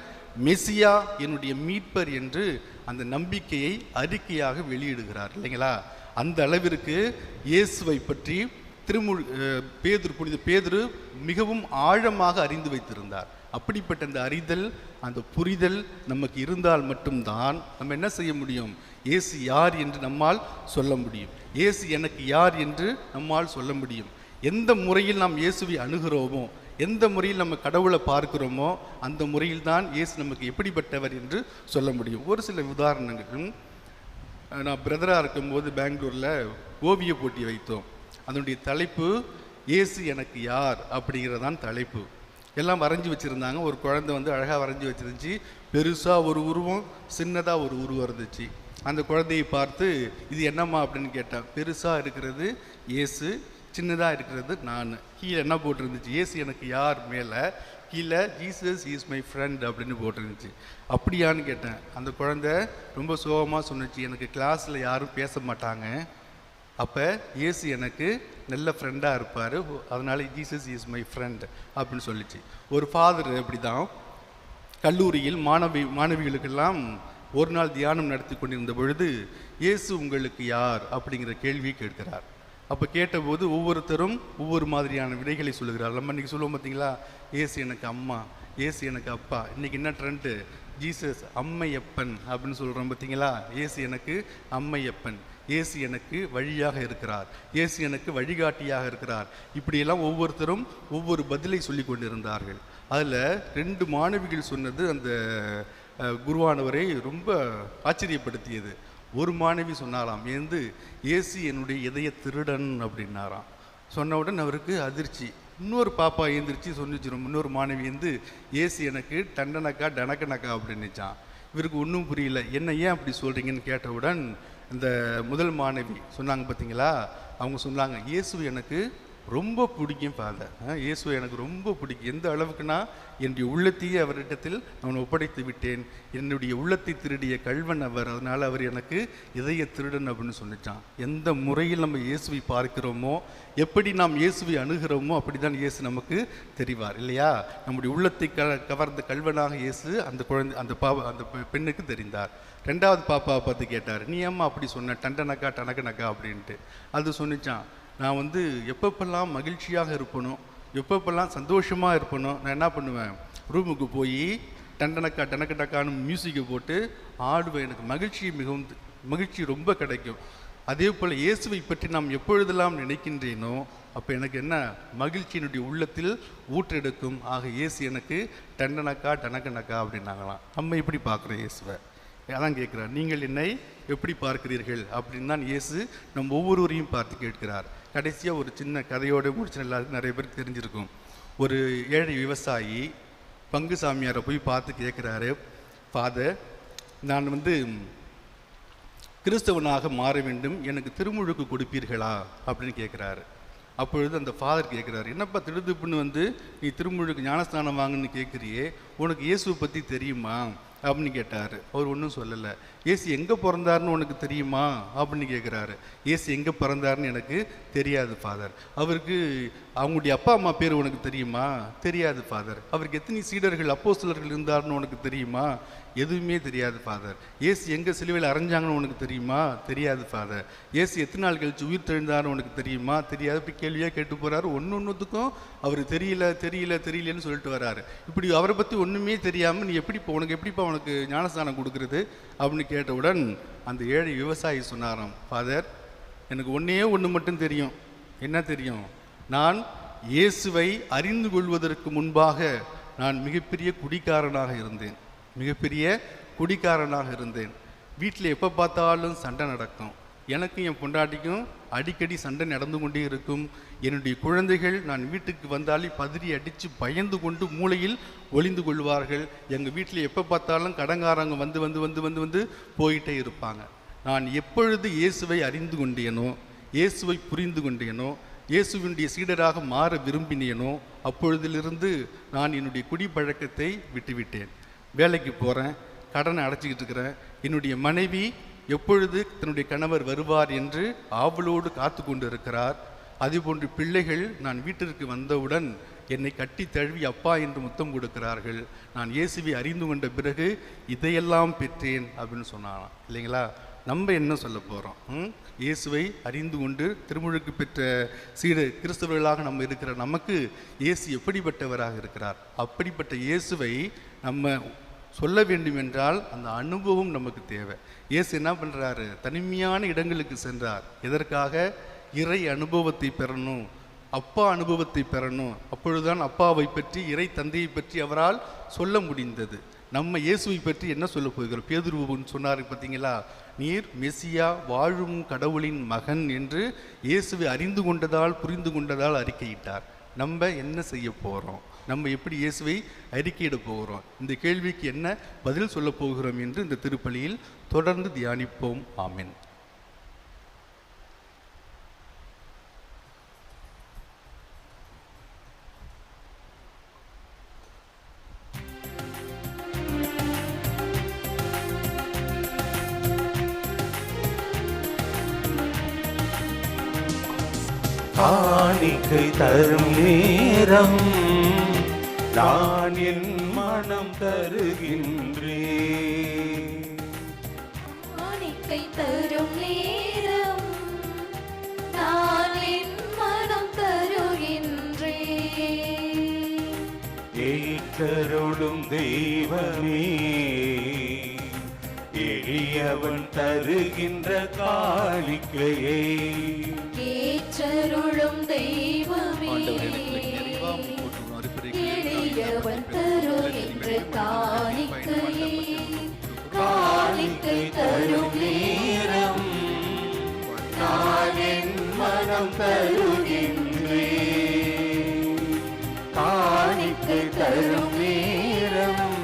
மெசியா, என்னுடைய மீட்பர் என்று அந்த நம்பிக்கையை அறிக்கையாக வெளியிடுகிறார் இல்லைங்களா? அந்த அளவிற்கு இயேசுவை பற்றி புனித பேதுரு மிகவும் ஆழமாக அறிந்து வைத்திருந்தார். அப்படிப்பட்ட அந்த அறிதல், அந்த புரிதல் நமக்கு இருந்தால் மட்டும்தான் நம்ம என்ன செய்ய முடியும்? இயேசு யார் என்று நம்மால் சொல்ல முடியும். இயேசு எனக்கு யார் என்று நம்மால் சொல்ல முடியும். எந்த முறையில் நாம் இயேசுவை அணுகிறோமோ, எந்த முறையில் நம்ம கடவுளை பார்க்கிறோமோ, அந்த முறையில் தான் இயேசு நமக்கு எப்படிப்பட்டவர் என்று சொல்ல முடியும். ஒரு சில உதாரணங்கள். நான் பிரதராக இருக்கும்போது பெங்களூரில் ஓவிய போட்டி வைத்தோம். அதனுடைய தலைப்பு இயேசு எனக்கு யார் அப்படிங்கிறதான் தலைப்பு. எல்லாம் வரைஞ்சி வச்சுருந்தாங்க. ஒரு குழந்தை வந்து அழகாக வரைஞ்சி வச்சுருந்துச்சு. பெருசாக ஒரு உருவம், சின்னதாக ஒரு உருவம் இருந்துச்சு. அந்த குழந்தையை பார்த்து இது என்னம்மா அப்படின்னு கேட்டேன். பெருசாக இருக்கிறது இயேசு, சின்னதாக இருக்கிறது நான். கீழே என்ன போட்டிருந்துச்சு? இயேசு எனக்கு யார் மேலே, கீழே ஜீசஸ் இஸ் மை ஃப்ரெண்ட் அப்படின்னு போட்டிருந்துச்சு. அப்படியான்னு கேட்டேன். அந்த குழந்தை ரொம்ப சோகமாக சொன்னிச்சு, எனக்கு கிளாஸில் யாரும் பேச மாட்டாங்க, அப்போ இயேசு எனக்கு நல்ல ஃப்ரெண்டாக இருப்பார், அதனால் ஜீசஸ் இஸ் மை ஃப்ரெண்ட் அப்படின்னு சொல்லிச்சு. ஒரு ஃபாதர் அப்படி தான் கல்லூரியில் மாணவிகளுக்கெல்லாம் ஒரு நாள் தியானம் நடத்தி கொண்டிருந்த பொழுது, இயேசு உங்களுக்கு யார் அப்படிங்கிற கேள்வியை கேட்கிறார். அப்போ கேட்டபோது ஒவ்வொருத்தரும் ஒவ்வொரு மாதிரியான விடைகளை சொல்லுகிறார். நம்ம இன்றைக்கி சொல்லுவோம் பார்த்தீங்களா, இயேசு எனக்கு அம்மா, இயேசு எனக்கு அப்பா. இன்றைக்கி என்ன ட்ரெண்டு? ஜீசஸ் அம்மையப்பன் அப்படின்னு சொல்கிறோம் பார்த்தீங்களா. இயேசு எனக்கு அம்மையப்பன், இயேசு எனக்கு வழியாக இருக்கிறார், இயேசு எனக்கு வழிகாட்டியாக இருக்கிறார். இப்படியெல்லாம் ஒவ்வொருத்தரும் ஒவ்வொரு பதிலை சொல்லி கொண்டிருந்தார்கள். அதில் 2 மாணவிகள் சொன்னது அந்த குருவானவரை ரொம்ப ஆச்சரியப்படுத்தியது. ஒரு மாணவி சொன்னாராம், இயேசு என்னுடைய இதய திருடன் அப்படின்னாராம். சொன்னவுடன் அவருக்கு அதிர்ச்சி. இன்னொரு பாப்பா எழுந்திரிச்சு சொன்னிச்சிரும். இன்னொரு மாணவி இயேசு எனக்கு டண்டனக்கா டனக்கனக்கா அப்படின்னுச்சான். இவருக்கு ஒன்றும் புரியல. என்ன ஏன் அப்படி சொல்கிறீங்கன்னு கேட்டவுடன் இந்த முதல் மாணவி சொன்னாங்க பார்த்தீங்களா, அவங்க சொன்னாங்க, இயேசு எனக்கு ரொம்ப பிடிக்கும் ஃபாதர், இயேசுவை எனக்கு ரொம்ப பிடிக்கும். எந்த அளவுக்குன்னா, என்னுடைய உள்ளத்தையே அவரிடத்தில் நான் ஒப்படைத்து விட்டேன், என்னுடைய உள்ளத்தை திருடிய கள்வன் அவர், அதனால் அவர் எனக்கு இதய திருடன் அப்படின்னு சொல்லிச்சான். எந்த முறையில் நம்ம இயேசுவை பார்க்கிறோமோ, எப்படி நாம் இயேசுவை அணுகிறோமோ, அப்படி தான் இயேசு நமக்கு தெரிவார் இல்லையா? நம்முடைய உள்ளத்தை கவர்ந்த கள்வனாக இயேசு அந்த பெண்ணுக்கு தெரிந்தார். 2வது பாப்பாவை பார்த்து கேட்டார், நீ ஏம்மா அப்படி சொன்ன, டண்டனக்கா டனக்கனக்கா அப்படின்ட்டு. அது சொன்னிச்சான், நான் எப்பப்பெல்லாம் மகிழ்ச்சியாக இருப்பனோ, எப்பப்பெல்லாம் சந்தோஷமாக இருப்பனோ, நான் என்ன பண்ணுவேன், ரூமுக்கு போய் டண்டனக்கா டனக்கடக்கான்னு மியூசிக்கை போட்டு ஆடுவேன். எனக்கு மகிழ்ச்சி ரொம்ப கிடைக்கும். அதே போல் இயேசுவை பற்றி நாம் எப்பொழுதெல்லாம் நினைக்கின்றேனோ, அப்போ எனக்கு என்ன மகிழ்ச்சியினுடைய உள்ளத்தில் ஊற்றெடுக்கும். ஆக இயேசு எனக்கு டண்டனக்கா டனக்கனக்கா அப்படின்னாங்களாம். நம்ம எப்படி பார்க்குறோம் இயேசுவை? அதான் கேட்குறார், நீங்கள் என்னை எப்படி பார்க்கிறீர்கள் அப்படின்னு தான் இயேசு நம்ம ஒவ்வொருவரையும் பார்த்து கேட்கிறார். கடைசியாக ஒரு சின்ன கதையோடு முடிச்சு எல்லாருக்கும் நிறைய பேருக்கு தெரிஞ்சிருக்கும். ஒரு ஏழை விவசாயி பங்கு சாமியாரை போய் பார்த்து கேட்குறாரு, ஃபாதர், நான் கிறிஸ்தவனாக மாற வேண்டும், எனக்கு திருமுழுக்கு கொடுப்பீர்களா அப்படின்னு கேட்குறாரு. அப்பொழுது அந்த ஃபாதர் கேட்குறாரு, என்னப்பா திடுதுப்புன்னு நீ திருமுழுக்கு ஞானஸ்தானம் வாங்குன்னு கேட்குறியே, உனக்கு இயேசுவை பற்றி தெரியுமா அப்படின்னு கேட்டார். அவர் ஒன்றும் சொல்லலை. இயேசு எங்கே பிறந்தாருன்னு உனக்கு தெரியுமா அப்படின்னு கேட்குறாரு. இயேசு எங்கே பிறந்தாருன்னு எனக்கு தெரியாது ஃபாதர். அவருக்கு அவங்களுடைய அப்பா அம்மா பேர் உனக்கு தெரியுமா? தெரியாது ஃபாதர். அவருக்கு எத்தனை சீடர்கள் அப்போஸ்தலர்கள் இருந்தாருன்னு உனக்கு தெரியுமா? எதுவுமே தெரியாது ஃபாதர். இயேசு எங்கே சிலுவையில் அரைஞ்சாங்கன்னு உனக்கு தெரியுமா? தெரியாது ஃபாதர். இயேசு எத்தனை நாள் கழிச்சு உயிர் தெழுந்தாருன்னு உனக்கு தெரியுமா? தெரியாது. இப்படி கேள்வியாக கேட்டு போகிறாரு. ஒன்றுத்துக்கும் அவர் தெரியலன்னு சொல்லிட்டு வர்றாரு. இப்படி அவரை பற்றி ஒன்றுமே தெரியாமல் நீ உனக்கு உனக்கு ஞானஸ்தானம் கொடுக்குறது அப்படின்னு கேட்டவுடன் அந்த ஏழை விவசாயி சொன்னாராம், ஃபாதர், எனக்கு ஒன்று மட்டும் தெரியும். என்ன தெரியும்? நான் இயேசுவை அறிந்து கொள்வதற்கு முன்பாக நான் மிகப்பெரிய குடிகாரனாக இருந்தேன். வீட்டில் எப்போ பார்த்தாலும் சண்டை நடக்கும். எனக்கும் என் பொண்டாட்டிக்கும் அடிக்கடி சண்டை நடந்து கொண்டே இருக்கும். என்னுடைய குழந்தைகள் நான் வீட்டுக்கு வந்தாலே பதறி அடித்து பயந்து கொண்டு மூளையில் ஒளிந்து கொள்வார்கள். எங்கள் வீட்டில் எப்போ பார்த்தாலும் கடங்காரங்க வந்து போயிட்டே இருப்பாங்க. நான் எப்பொழுது இயேசுவை அறிந்து கொண்டேனோ, இயேசுவை புரிந்து கொண்டேனோ, இயேசுவினுடைய சீடராக மாற விரும்பினேனோ, அப்பொழுதிலிருந்து நான் என்னுடைய குடிப்பழக்கத்தை விட்டுவிட்டேன். வேலைக்கு போகிறேன், கடனை அடைச்சிக்கிட்டு இருக்கிறேன். என்னுடைய மனைவி எப்பொழுது தன்னுடைய கணவர் வருவார் என்று ஆவலோடு காத்து கொண்டு இருக்கிறார். அதேபோன்று பிள்ளைகள் நான் வீட்டிற்கு வந்தவுடன் என்னை கட்டி தழுவி அப்பா என்று முத்தம் கொடுக்கிறார்கள். நான் இயேசுவை அறிந்து கொண்ட பிறகு இதையெல்லாம் பெற்றேன் அப்படின்னு சொன்னாலாம். இல்லைங்களா? நம்ம என்ன சொல்ல போகிறோம்? இயேசுவை அறிந்து கொண்டு திருமுழுக்கு பெற்ற கிறிஸ்தவர்களாக நம்ம இருக்கிற நமக்கு இயேசு எப்படிப்பட்டவராக இருக்கிறார்? அப்படிப்பட்ட இயேசுவை நம்ம சொல்ல வேண்டும் என்றால் அந்த அனுபவம் நமக்கு தேவை. இயேசு என்ன பண்ணுறாரு? தனிமையான இடங்களுக்கு சென்றார். எதற்காக? இறை அனுபவத்தை பெறணும், அப்பா அனுபவத்தை பெறணும். அப்பொழுதுதான் அப்பாவை பற்றி, இறை தந்தையை பற்றி அவரால் சொல்ல முடிந்தது. நம்ம இயேசுவை பற்றி என்ன சொல்ல போகிறோம்? பேதுருவுன்னு சொன்னார் பார்த்தீங்களா, நீர் மெசியா, வாழும் கடவுளின் மகன் என்று இயேசுவை அறிந்து கொண்டதால், புரிந்து கொண்டதால் அறிக்கையிட்டார். நம்ம என்ன செய்ய போகிறோம்? நம்ம எப்படி இயேசுவை அறிக்கையிட போகிறோம்? இந்த கேள்விக்கு என்ன பதில் சொல்ல போகிறோம் என்று இந்த திருப்பலியில் தொடர்ந்து தியானிப்போம். ஆமென். காணிக்கை தரும் நேரம் நான் என் மனம் தருகின்றேன். காணிக்கை தரும் நேரம் நான் என் மனம் தருகின்றேன். ஏற்றருளும் தெய்வமே, எளியவன் தருகின்ற காணிக்கையை ஏற்றருளும் தெய்வமே, எளியவன் தருகின்ற காணிக்கையை. காணிக்கை தரும் நேரம் நான் என் மனம் தருகின்றேன். காணிக்கை தரும் நேரம்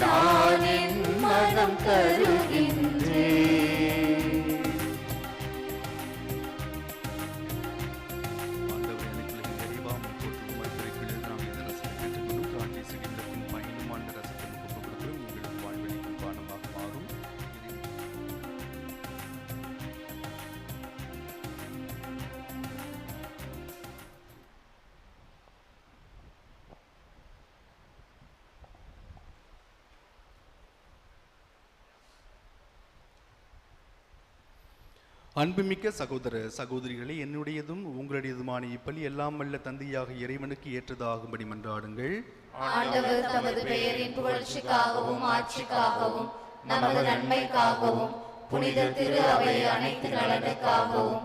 நான் என் மனம் தருகின்றேன். அன்புமிக்க சகோதர சகோதரிகளே, என்னுடையதும் உங்களுடையதுமான இப்பலி எல்லாம் வல்ல தந்தையாக இறைவனுக்கு ஏற்றதாகும்படி மன்றாடுங்கள். ஆண்டவர் தமது பெயரின் புகழ்ச்சிக்காகவும் ஆட்சிக்காகவும் நமது நன்மைக்காகவும் புனித திரு அவை அனைத்து நலனுக்காகவும்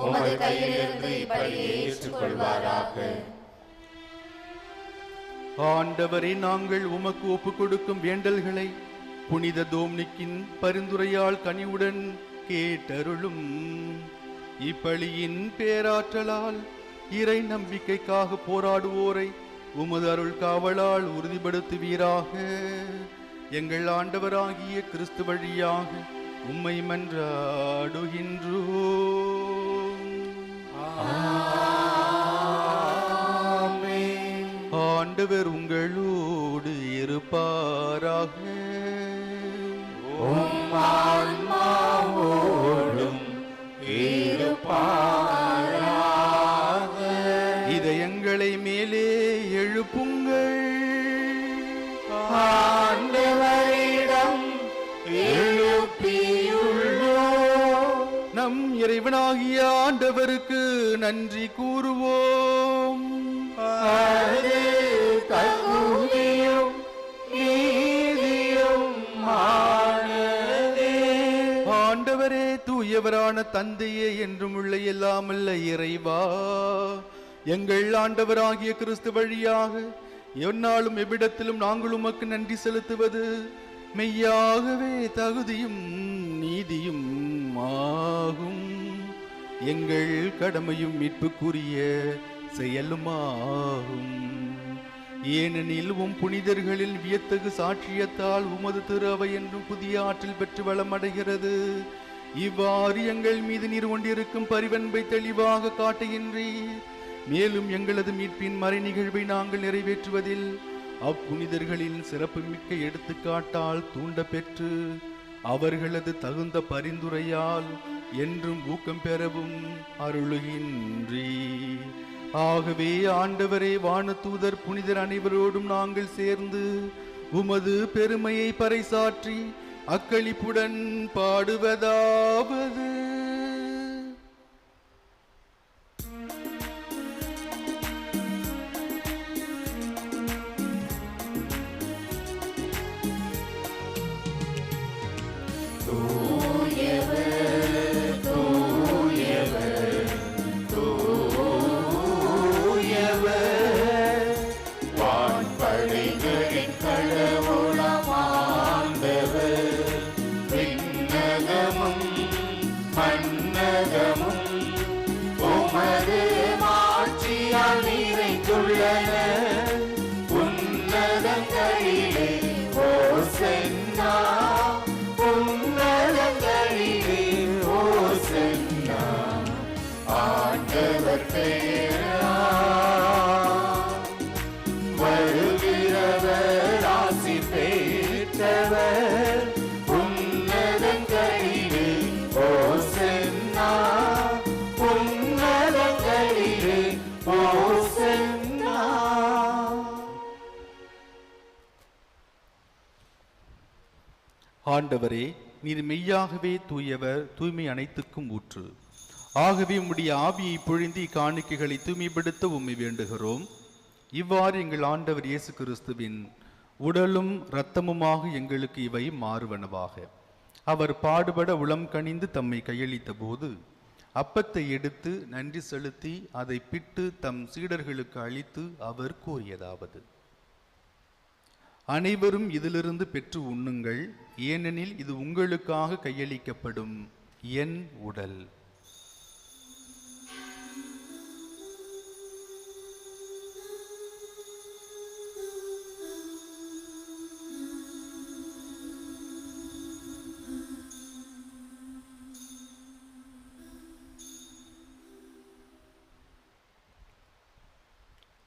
உமது கையிலிருந்து இப்பலியை ஏற்றுக்கொள்வாராக. ஆண்டவரே, நாங்கள் உமக்கு ஒப்புக் கொடுக்கும் வேண்டல்களை புனித தோம்னிக்கின் பரிந்துரையால் கனிவுடன் கேட்டருளும். இப்பலியின் பேராற்றலால் இறை நம்பிக்கைக்காக போராடுவோரை உமது அருள் காவலால் உறுதிப்படுத்துவீராக. எங்கள் ஆண்டவராகிய கிறிஸ்து வழியாக உம்மை மன்றாடுகின்றோம். ஆண்டவர் உங்களோடு இருப்பாராக. இதயங்களை மேலே எழுப்புங்கள். ஆண்டவரிடம் எழுப்பியுள்ளோம். நம் இறைவனாகிய ஆண்டவருக்கு நன்றி கூறுவோம். அது தகுதியும் நீதியும் ஆனதே. ஆண்டவரே, தூயவரான தந்தையே, என்றும் உள்ள எல்லாமல்ல இறைவா, எங்கள் ஆண்டவராகிய கிறிஸ்து வழியாக எந்நாளும் எவ்விடத்திலும் நாங்கள் உமக்கு நன்றி செலுத்துவது மெய்யாகவே தகுதியும் நீதியும் ஆகும். எங்கள் கடமையும் மீட்புக்குரிய செயலுமாகும். ஏனெனில் உம் புனிதர்களில் வியத்தகு சாட்சியத்தால் உமது திரு அவை என்றும் புதிய ஆற்றல் பெற்று வளமடைகிறது. இவ்வாறு எங்கள் மீது நீர் கொண்டிருக்கும் பரிவன்பை தெளிவாக காட்டுகின்றீர். மேலும் எங்களது மீட்பின் மறை நிகழ்வை நாங்கள் நிறைவேற்றுவதில் அப்புனிதர்களின் சிறப்புமிக்க எடுத்துக்காட்டால் தூண்ட பெற்று அவர்களது தகுந்த பரிந்துரையால் என்றும் ஊக்கம் பெறவும் அருளுகின்றீர். ஆகவே ஆண்டவரே, வானதூதர் புனிதர் அனைவரோடும் நாங்கள் சேர்ந்து உமது பெருமையை பறைசாற்றி அக்களிப்புடன் பாடுவதாவது: வான்படைகளின் கடவுளமாண்டவர், விண்ணகமும் மன்னகமும் உமது மாட்சியால் நிறைந்துள்ளன. உன்னதங்களிலே ஓசன்னா, உன்னதங்களிலே ஓசன்னா. ஆண்டவர் வருகிறவர் ஆசி பெற்றவர். உன்னதங்களிலே ஓசன்னா, உன்னதங்களிலே ஓசன்னா. ஆண்டவரே, நீர் மெய்யாகவே தூயவர், தூய்மை அனைத்துக்கும் ஊற்று. ஆகவே உம்முடைய ஆவியை பொழிந்து இக்காணிக்கைகளை தூய்மைப்படுத்த உம்மை வேண்டுகிறோம். இவ்வாறு எங்கள் ஆண்டவர் இயேசு கிறிஸ்துவின் உடலும் இரத்தமுமாக எங்களுக்கு இவை மாறுவனவாக. அவர் பாடுபட உளம் கனிந்து தம்மை கையளித்த போது அப்பத்தை எடுத்து நன்றி செலுத்தி அதை பிட்டு தம் சீடர்களுக்கு அளித்து அவர் கூறியதாவது: அனைவரும் இதிலிருந்து பெற்று உண்ணுங்கள், ஏனெனில் இது உங்களுக்காக கையளிக்கப்படும் என் உடல்.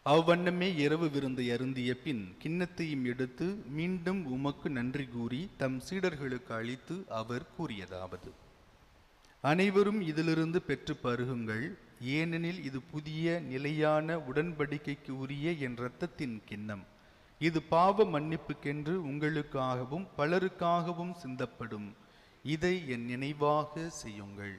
அவ்வண்ணமே இரவு விருந்தை அருந்திய பின் கிண்ணத்தையும் எடுத்து மீண்டும் உமக்கு நன்றி கூறி தம் சீடர்களுக்கு அளித்து அவர் கூறியதாவது: அனைவரும் இதிலிருந்து பெற்று பருகுங்கள், ஏனெனில் இது புதிய நிலையான உடன்படிக்கைக்கு உரிய என் இரத்தத்தின் கிண்ணம். இது பாவ மன்னிப்புக்கென்று உங்களுக்காகவும் பலருக்காகவும் சிந்தப்படும். இதை என் நினைவாக செய்யுங்கள்.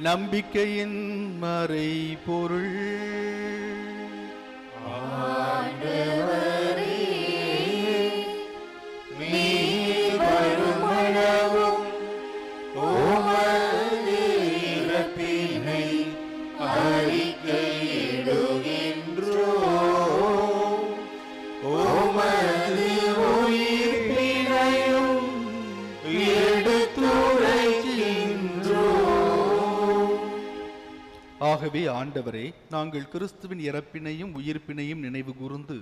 நம்பிக்கையின் மறை பொருள். ஆண்டவரே, ஆகவே ஆண்டவரே, நாங்கள் கிறிஸ்துவின் இறப்பினையும் உயிர்ப்பினையும் நினைவு கூர்ந்து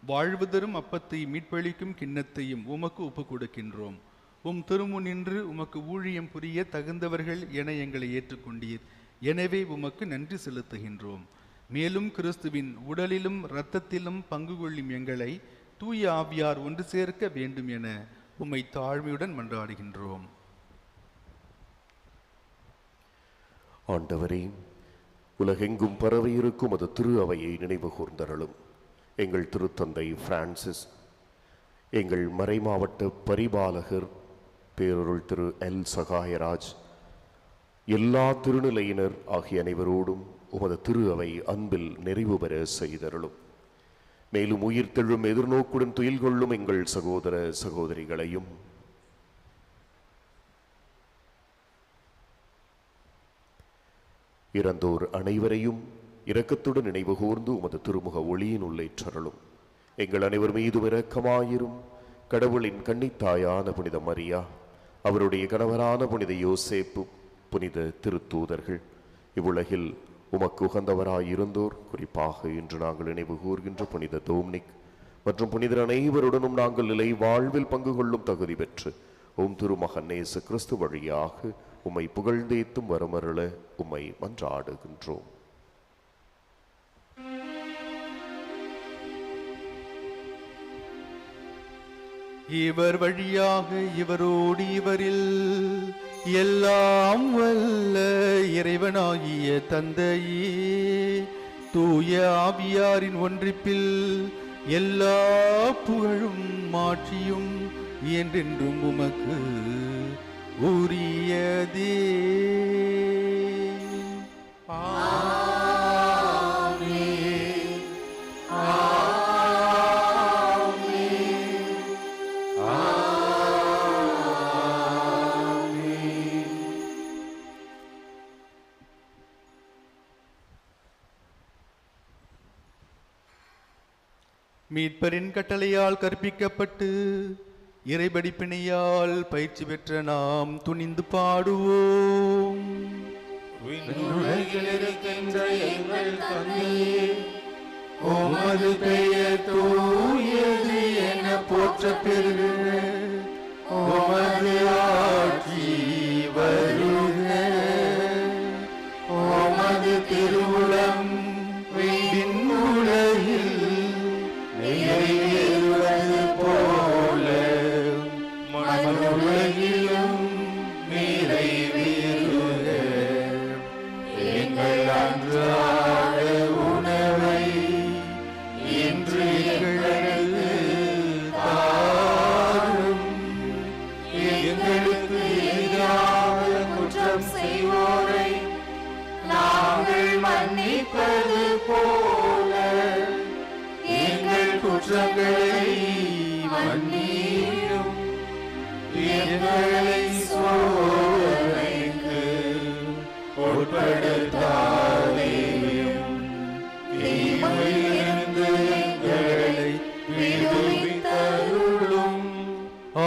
வாழ்வுதரும் அப்பத்தையும் மீட்பளிக்கும் கிண்ணத்தையும் உமக்கு ஒப்புக் கொடுக்கின்றோம். திருமுன் நின்று உமக்கு ஊழியம் புரிய தகுந்தவர்கள் என எங்களை ஏற்றுக்கொண்டீர். எனவே உமக்கு நன்றி செலுத்துகின்றோம். மேலும் கிறிஸ்துவின் உடலிலும் இரத்தத்திலும் பங்கு கொள்ளும் எங்களை தூய ஆவியார் ஒன்று சேர்க்க வேண்டும் என உம்மை தாழ்மையுடன் மன்றாடுகின்றோம். ஆண்டவரே, உலகெங்கும் பரவி இருக்கும் அது திரு அவையை நினைவு கூர்ந்தருளும். எங்கள் திருத்தந்தை பிரான்சிஸ், எங்கள் மறைமாவட்ட பரிபாலகர் பேரருள் திரு எல் சகாயராஜ், எல்லா திருநிலையினர் ஆகிய அனைவரோடும் உமது திரு அவை அன்பில் நிறைவு பெற செய்தருளும். மேலும் உயிர்த்தெழும் எதிர்நோக்குடன் துயில் கொள்ளும் எங்கள் சகோதர சகோதரிகளையும் இறந்தோர் அனைவரையும் இரக்கத்துடன் நினைவு கூர்ந்து உமது திருமுக ஒளியின் உள்ளேற்றருளும். எங்கள் அனைவர் மீது இரக்கமாயிரும். கடவுளின் கன்னித்தாயான புனித மரியா, அவருடைய கணவரான புனித யோசேப்பு, புனித திருத்தூதர்கள், இவ்வுலகில் உமக்கு உகந்தவராயிருந்தோர், குறிப்பாக இன்று நாங்கள் நினைவு கூர்கின்ற புனித டோம்னிக் மற்றும் புனிதர் அனைவருடனும் நாங்கள் நிலை வாழ்வில் பங்கு கொள்ளும் தகுதி பெற்று திருமகன் இயேசு கிறிஸ்து வழியாக உம்மை புகழ்ந்தேத்தும் வரமருள உம்மை மன்றாடுகின்றோம். இவர் வழியாக இவரோடு இவரில் எல்லாம் வல்ல இறைவனாகிய தந்தையே, தூய ஆவியாரின் ஒன்றிப்பில் எல்லா புகழும் மாட்சியும் என்றென்றும் உமக்கு உரியதே. மீட்பரின் கட்டளையால் கற்பிக்கப்பட்டு இறைபடிப்பினையால் பயிற்சி பெற்ற நாம் துணிந்து பாடுவோம். விண்ணுலகில் இருக்கின்ற எங்கள் தந்தையே, உமது பெயர் தூயது என போற்றப் பெறுக. உமது ஆட்சி வருக. உமது திருவுளம் விண்ணுலகில் நிறைவேறுவது போல மண்ணுலகிலும் நிறைவேறுக. எங்கள் அன்றாட உணவை இன்று எங்களுக்கு தாரும். எங்களுக்கு எதிராக குற்றம் செய்வோரை நாங்கள் மன்னிப்பது போல எங்கள் குற்றங்களை மன்னியும். எங்களை சோதனைக்கு உட்படுத்தாதேயும், தீமையிலிருந்து எங்களை விடுவித்தருளும்.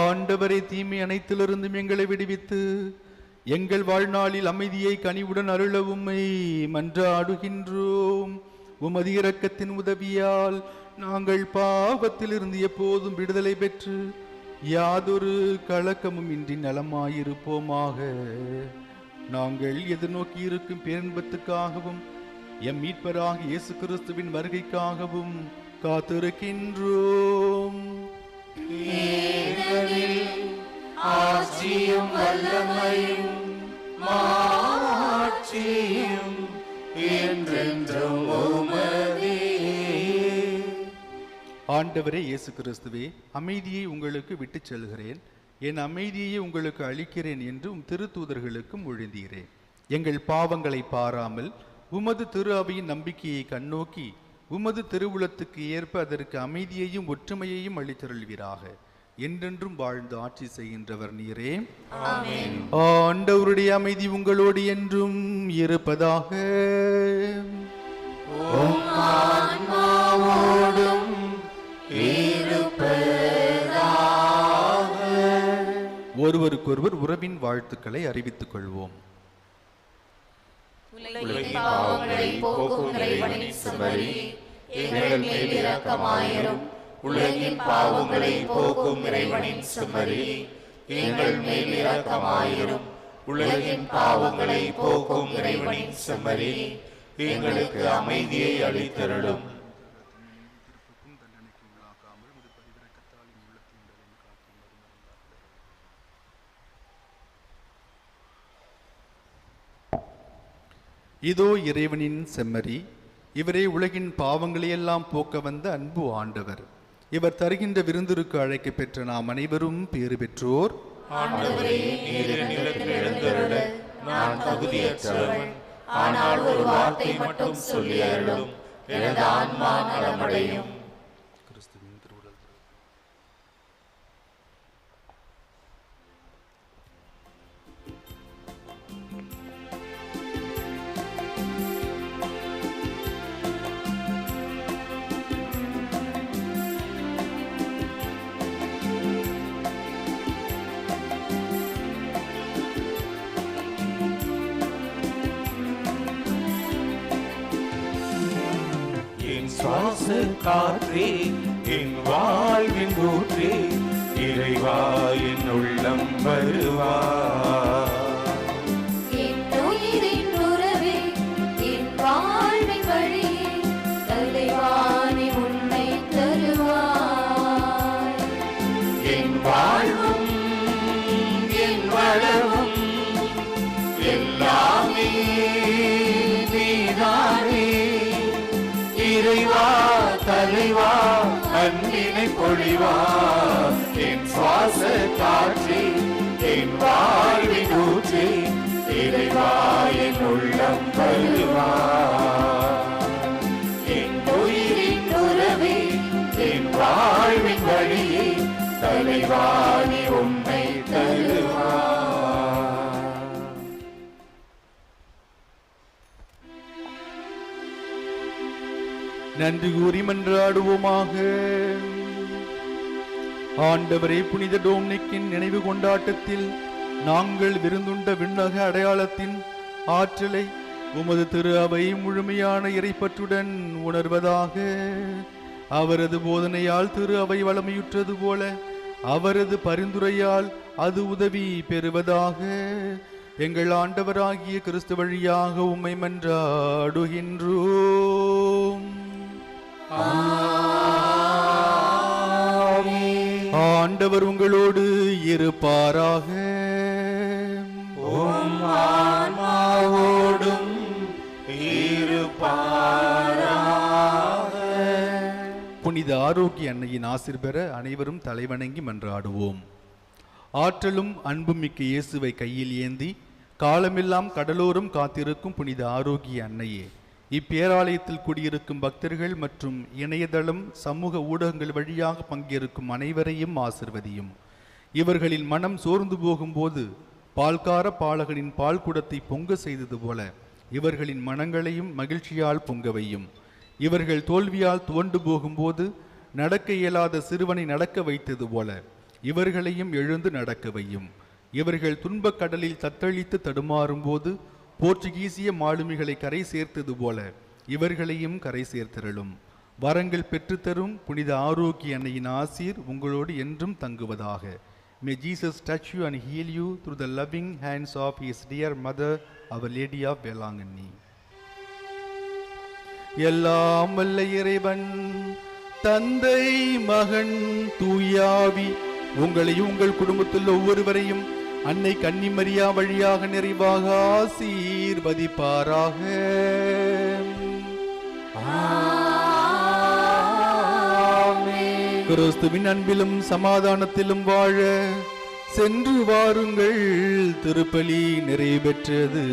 ஆண்டவரை, தீமை அனைத்திலிருந்தும் எங்களை விடுவித்து எங்கள் வாழ்நாளில் அமைதியை கனிவுடன் அருள உம்மை மன்றாடுகின்றோம். உமது இரக்கத்தின் உதவியால் நாங்கள் பாவத்திலிருந்து எப்போதும் விடுதலை பெற்று யாதொரு கலக்கமும் இன்றி நலமாயிருப்போமாக. நாங்கள் எதிர்நோக்கி இருக்கும் பேரின்பத்துக்காகவும் எம் மீட்பராக இயேசு கிறிஸ்துவின் வருகைக்காகவும் காத்திருக்கின்றோம். ஆட்சியும் வல்லமையும் மாட்சியும் என்றென்றும் உமதே. ஆண்டவரே இயேசு கிறிஸ்துவே, அமைதியை உங்களுக்கு விட்டுச் செல்கிறேன், என் அமைதியை உங்களுக்கு அளிக்கிறேன் என்று திருத்தூதர்களுக்கும் மொழிந்தீரேன். எங்கள் பாவங்களை பாராமல் உமது திரு அவையின் நம்பிக்கையை கண்ணோக்கி உமது திருவுளத்துக்கு ஏற்ப அதற்கு அமைதியையும் ஒற்றுமையையும் அளித்தருள்வீராக. என்றென்றும் வாழ்ந்து ஆட்சி செய்கின்றவர் நீரே. ஆண்டவருடைய அமைதி உங்களோடு என்றும் இருப்பதாக. ஒருவருக்கொருவர் உறவின் வாழ்த்துக்களை அறிவித்துக் கொள்வோம். உலகின் பாவங்களை போக்கும் இறைவனின் செம்மறியே, எங்கள் மேல் இரக்கமாயிரும். உலகின் பாவங்களை போக்கும் இறைவனின் செம்மறியே, எங்கள் மேல் இரக்கமாயிரும். உலகின் பாவங்களை போக்கும் இறைவனின் செம்மறியே, எங்களுக்கு அமைதியை அளித்தருளும். இதோ இறைவனின் செம்மறி, இவரே உலகின் பாவங்களையெல்லாம் போக்க வந்த அன்பு ஆண்டவர். இவர் தருகின்ற விருந்திற்கு அழைக்க பெற்ற நாம் அனைவரும் பேறு பெற்றோர். ஆண்டவரே, நீர் என்னிடத்தில் எழுந்தருள நான் தகுதியற்றவன். ஆனால் ஒரு வார்த்தை மட்டும் சொல்லி அருளும், எனது ஆன்மா நலமடையும். சுவாச காற்றே, என் வாழ்வின் ஊற்றே, இறைவா என் உள்ளம் வருவா. என் உயிரின் உறவே, என் வாழ்வின் வழியே, தலைவாணி உன்னை தருவாய். என் வாழ்வும் என் வளமும் எல்லாமே நீதானே. இறைவா தலைவா அன்பினை பொழிவா, என் சுவாச காற்றே, என் வாழ்வின் ஊற்றே, இறைவா என் உள்ளம் வருவா. என் உயிரின் உறவே, என் வாழ்வின் வழியே, தலைவா நீ உன்னை தருவா. நன்றி கூறி மன்றாடுவோமாக. ஆண்டவரே, புனித டோம்னிக்கின் நினைவு கொண்டாட்டத்தில் நாங்கள் விருந்துண்ட விண்ணக அடையாளத்தின் ஆற்றலை உமது திரு அவை முழுமையான இறைப்பற்றுடன் உணர்வதாக. அவரது போதனையால் திரு அவை வளமையுற்றது போல அவரது பரிந்துரையால் அது உதவி பெறுவதாக. எங்கள் ஆண்டவராகிய கிறிஸ்து வழியாக உம்மை மன்றாடுகின்றோம். ஆண்டவர் உங்களோடு இருப்பாராக. உம் ஆன்மாவோடும் இருப்பாராக. புனித ஆரோக்கிய அன்னையின் ஆசீர் பெற அனைவரும் தலைவணங்கி மன்றாடுவோம். ஆற்றலும் அன்பும் மிக்க இயேசுவை கையில் ஏந்தி காலமெல்லாம் கடலோரம் காத்திருக்கும் புனித ஆரோக்கிய அன்னையே, இப்பேராலயத்தில் கூடியிருக்கும் பக்தர்கள் மற்றும் இணையதளம் சமூக ஊடகங்கள் வழியாக பங்கேற்கும் அனைவரையும் ஆசிர்வதியும். இவர்களின் மனம் சோர்ந்து போகும்போது பால்கார பாலகனின் பால் குடத்தை பொங்க செய்தது போல இவர்களின் மனங்களையும் மகிழ்ச்சியால் பொங்கவையும். இவர்கள் தோல்வியால் துவண்டு போகும்போது நடக்க இயலாத சிறுவனை நடக்க வைத்தது போல இவர்களையும் எழுந்து நடக்க வையும். இவர்கள் துன்பக் கடலில் தத்தளித்து தடுமாறும் போது போர்ச்சுகீசிய மாலுமிகளை கரை சேர்த்தது போல இவர்களையும் கரை சேர்த்திரளும். வரங்கள் பெற்றுத்தரும் புனித ஆரோக்கிய அன்னையின் ஆசீர் உங்களோடு என்றும் தங்குவதாக. May Jesus touch you and heal you through the loving hands of his dear mother, Our Lady of Belangani. எல்லாம் வல்ல இறைவன் தந்தை மகன் தூயாவி உங்களையும் உங்கள் குடும்பத்தில் ஒவ்வொருவரையும் அன்னை கன்னிமரியா வழியாக நிறைவாக ஆசீர்வதிப்பாராக. கிறிஸ்துவின் அன்பிலும் சமாதானத்திலும் வாழ சென்று வாருங்கள். திருப்பலி நிறைவு பெற்றது.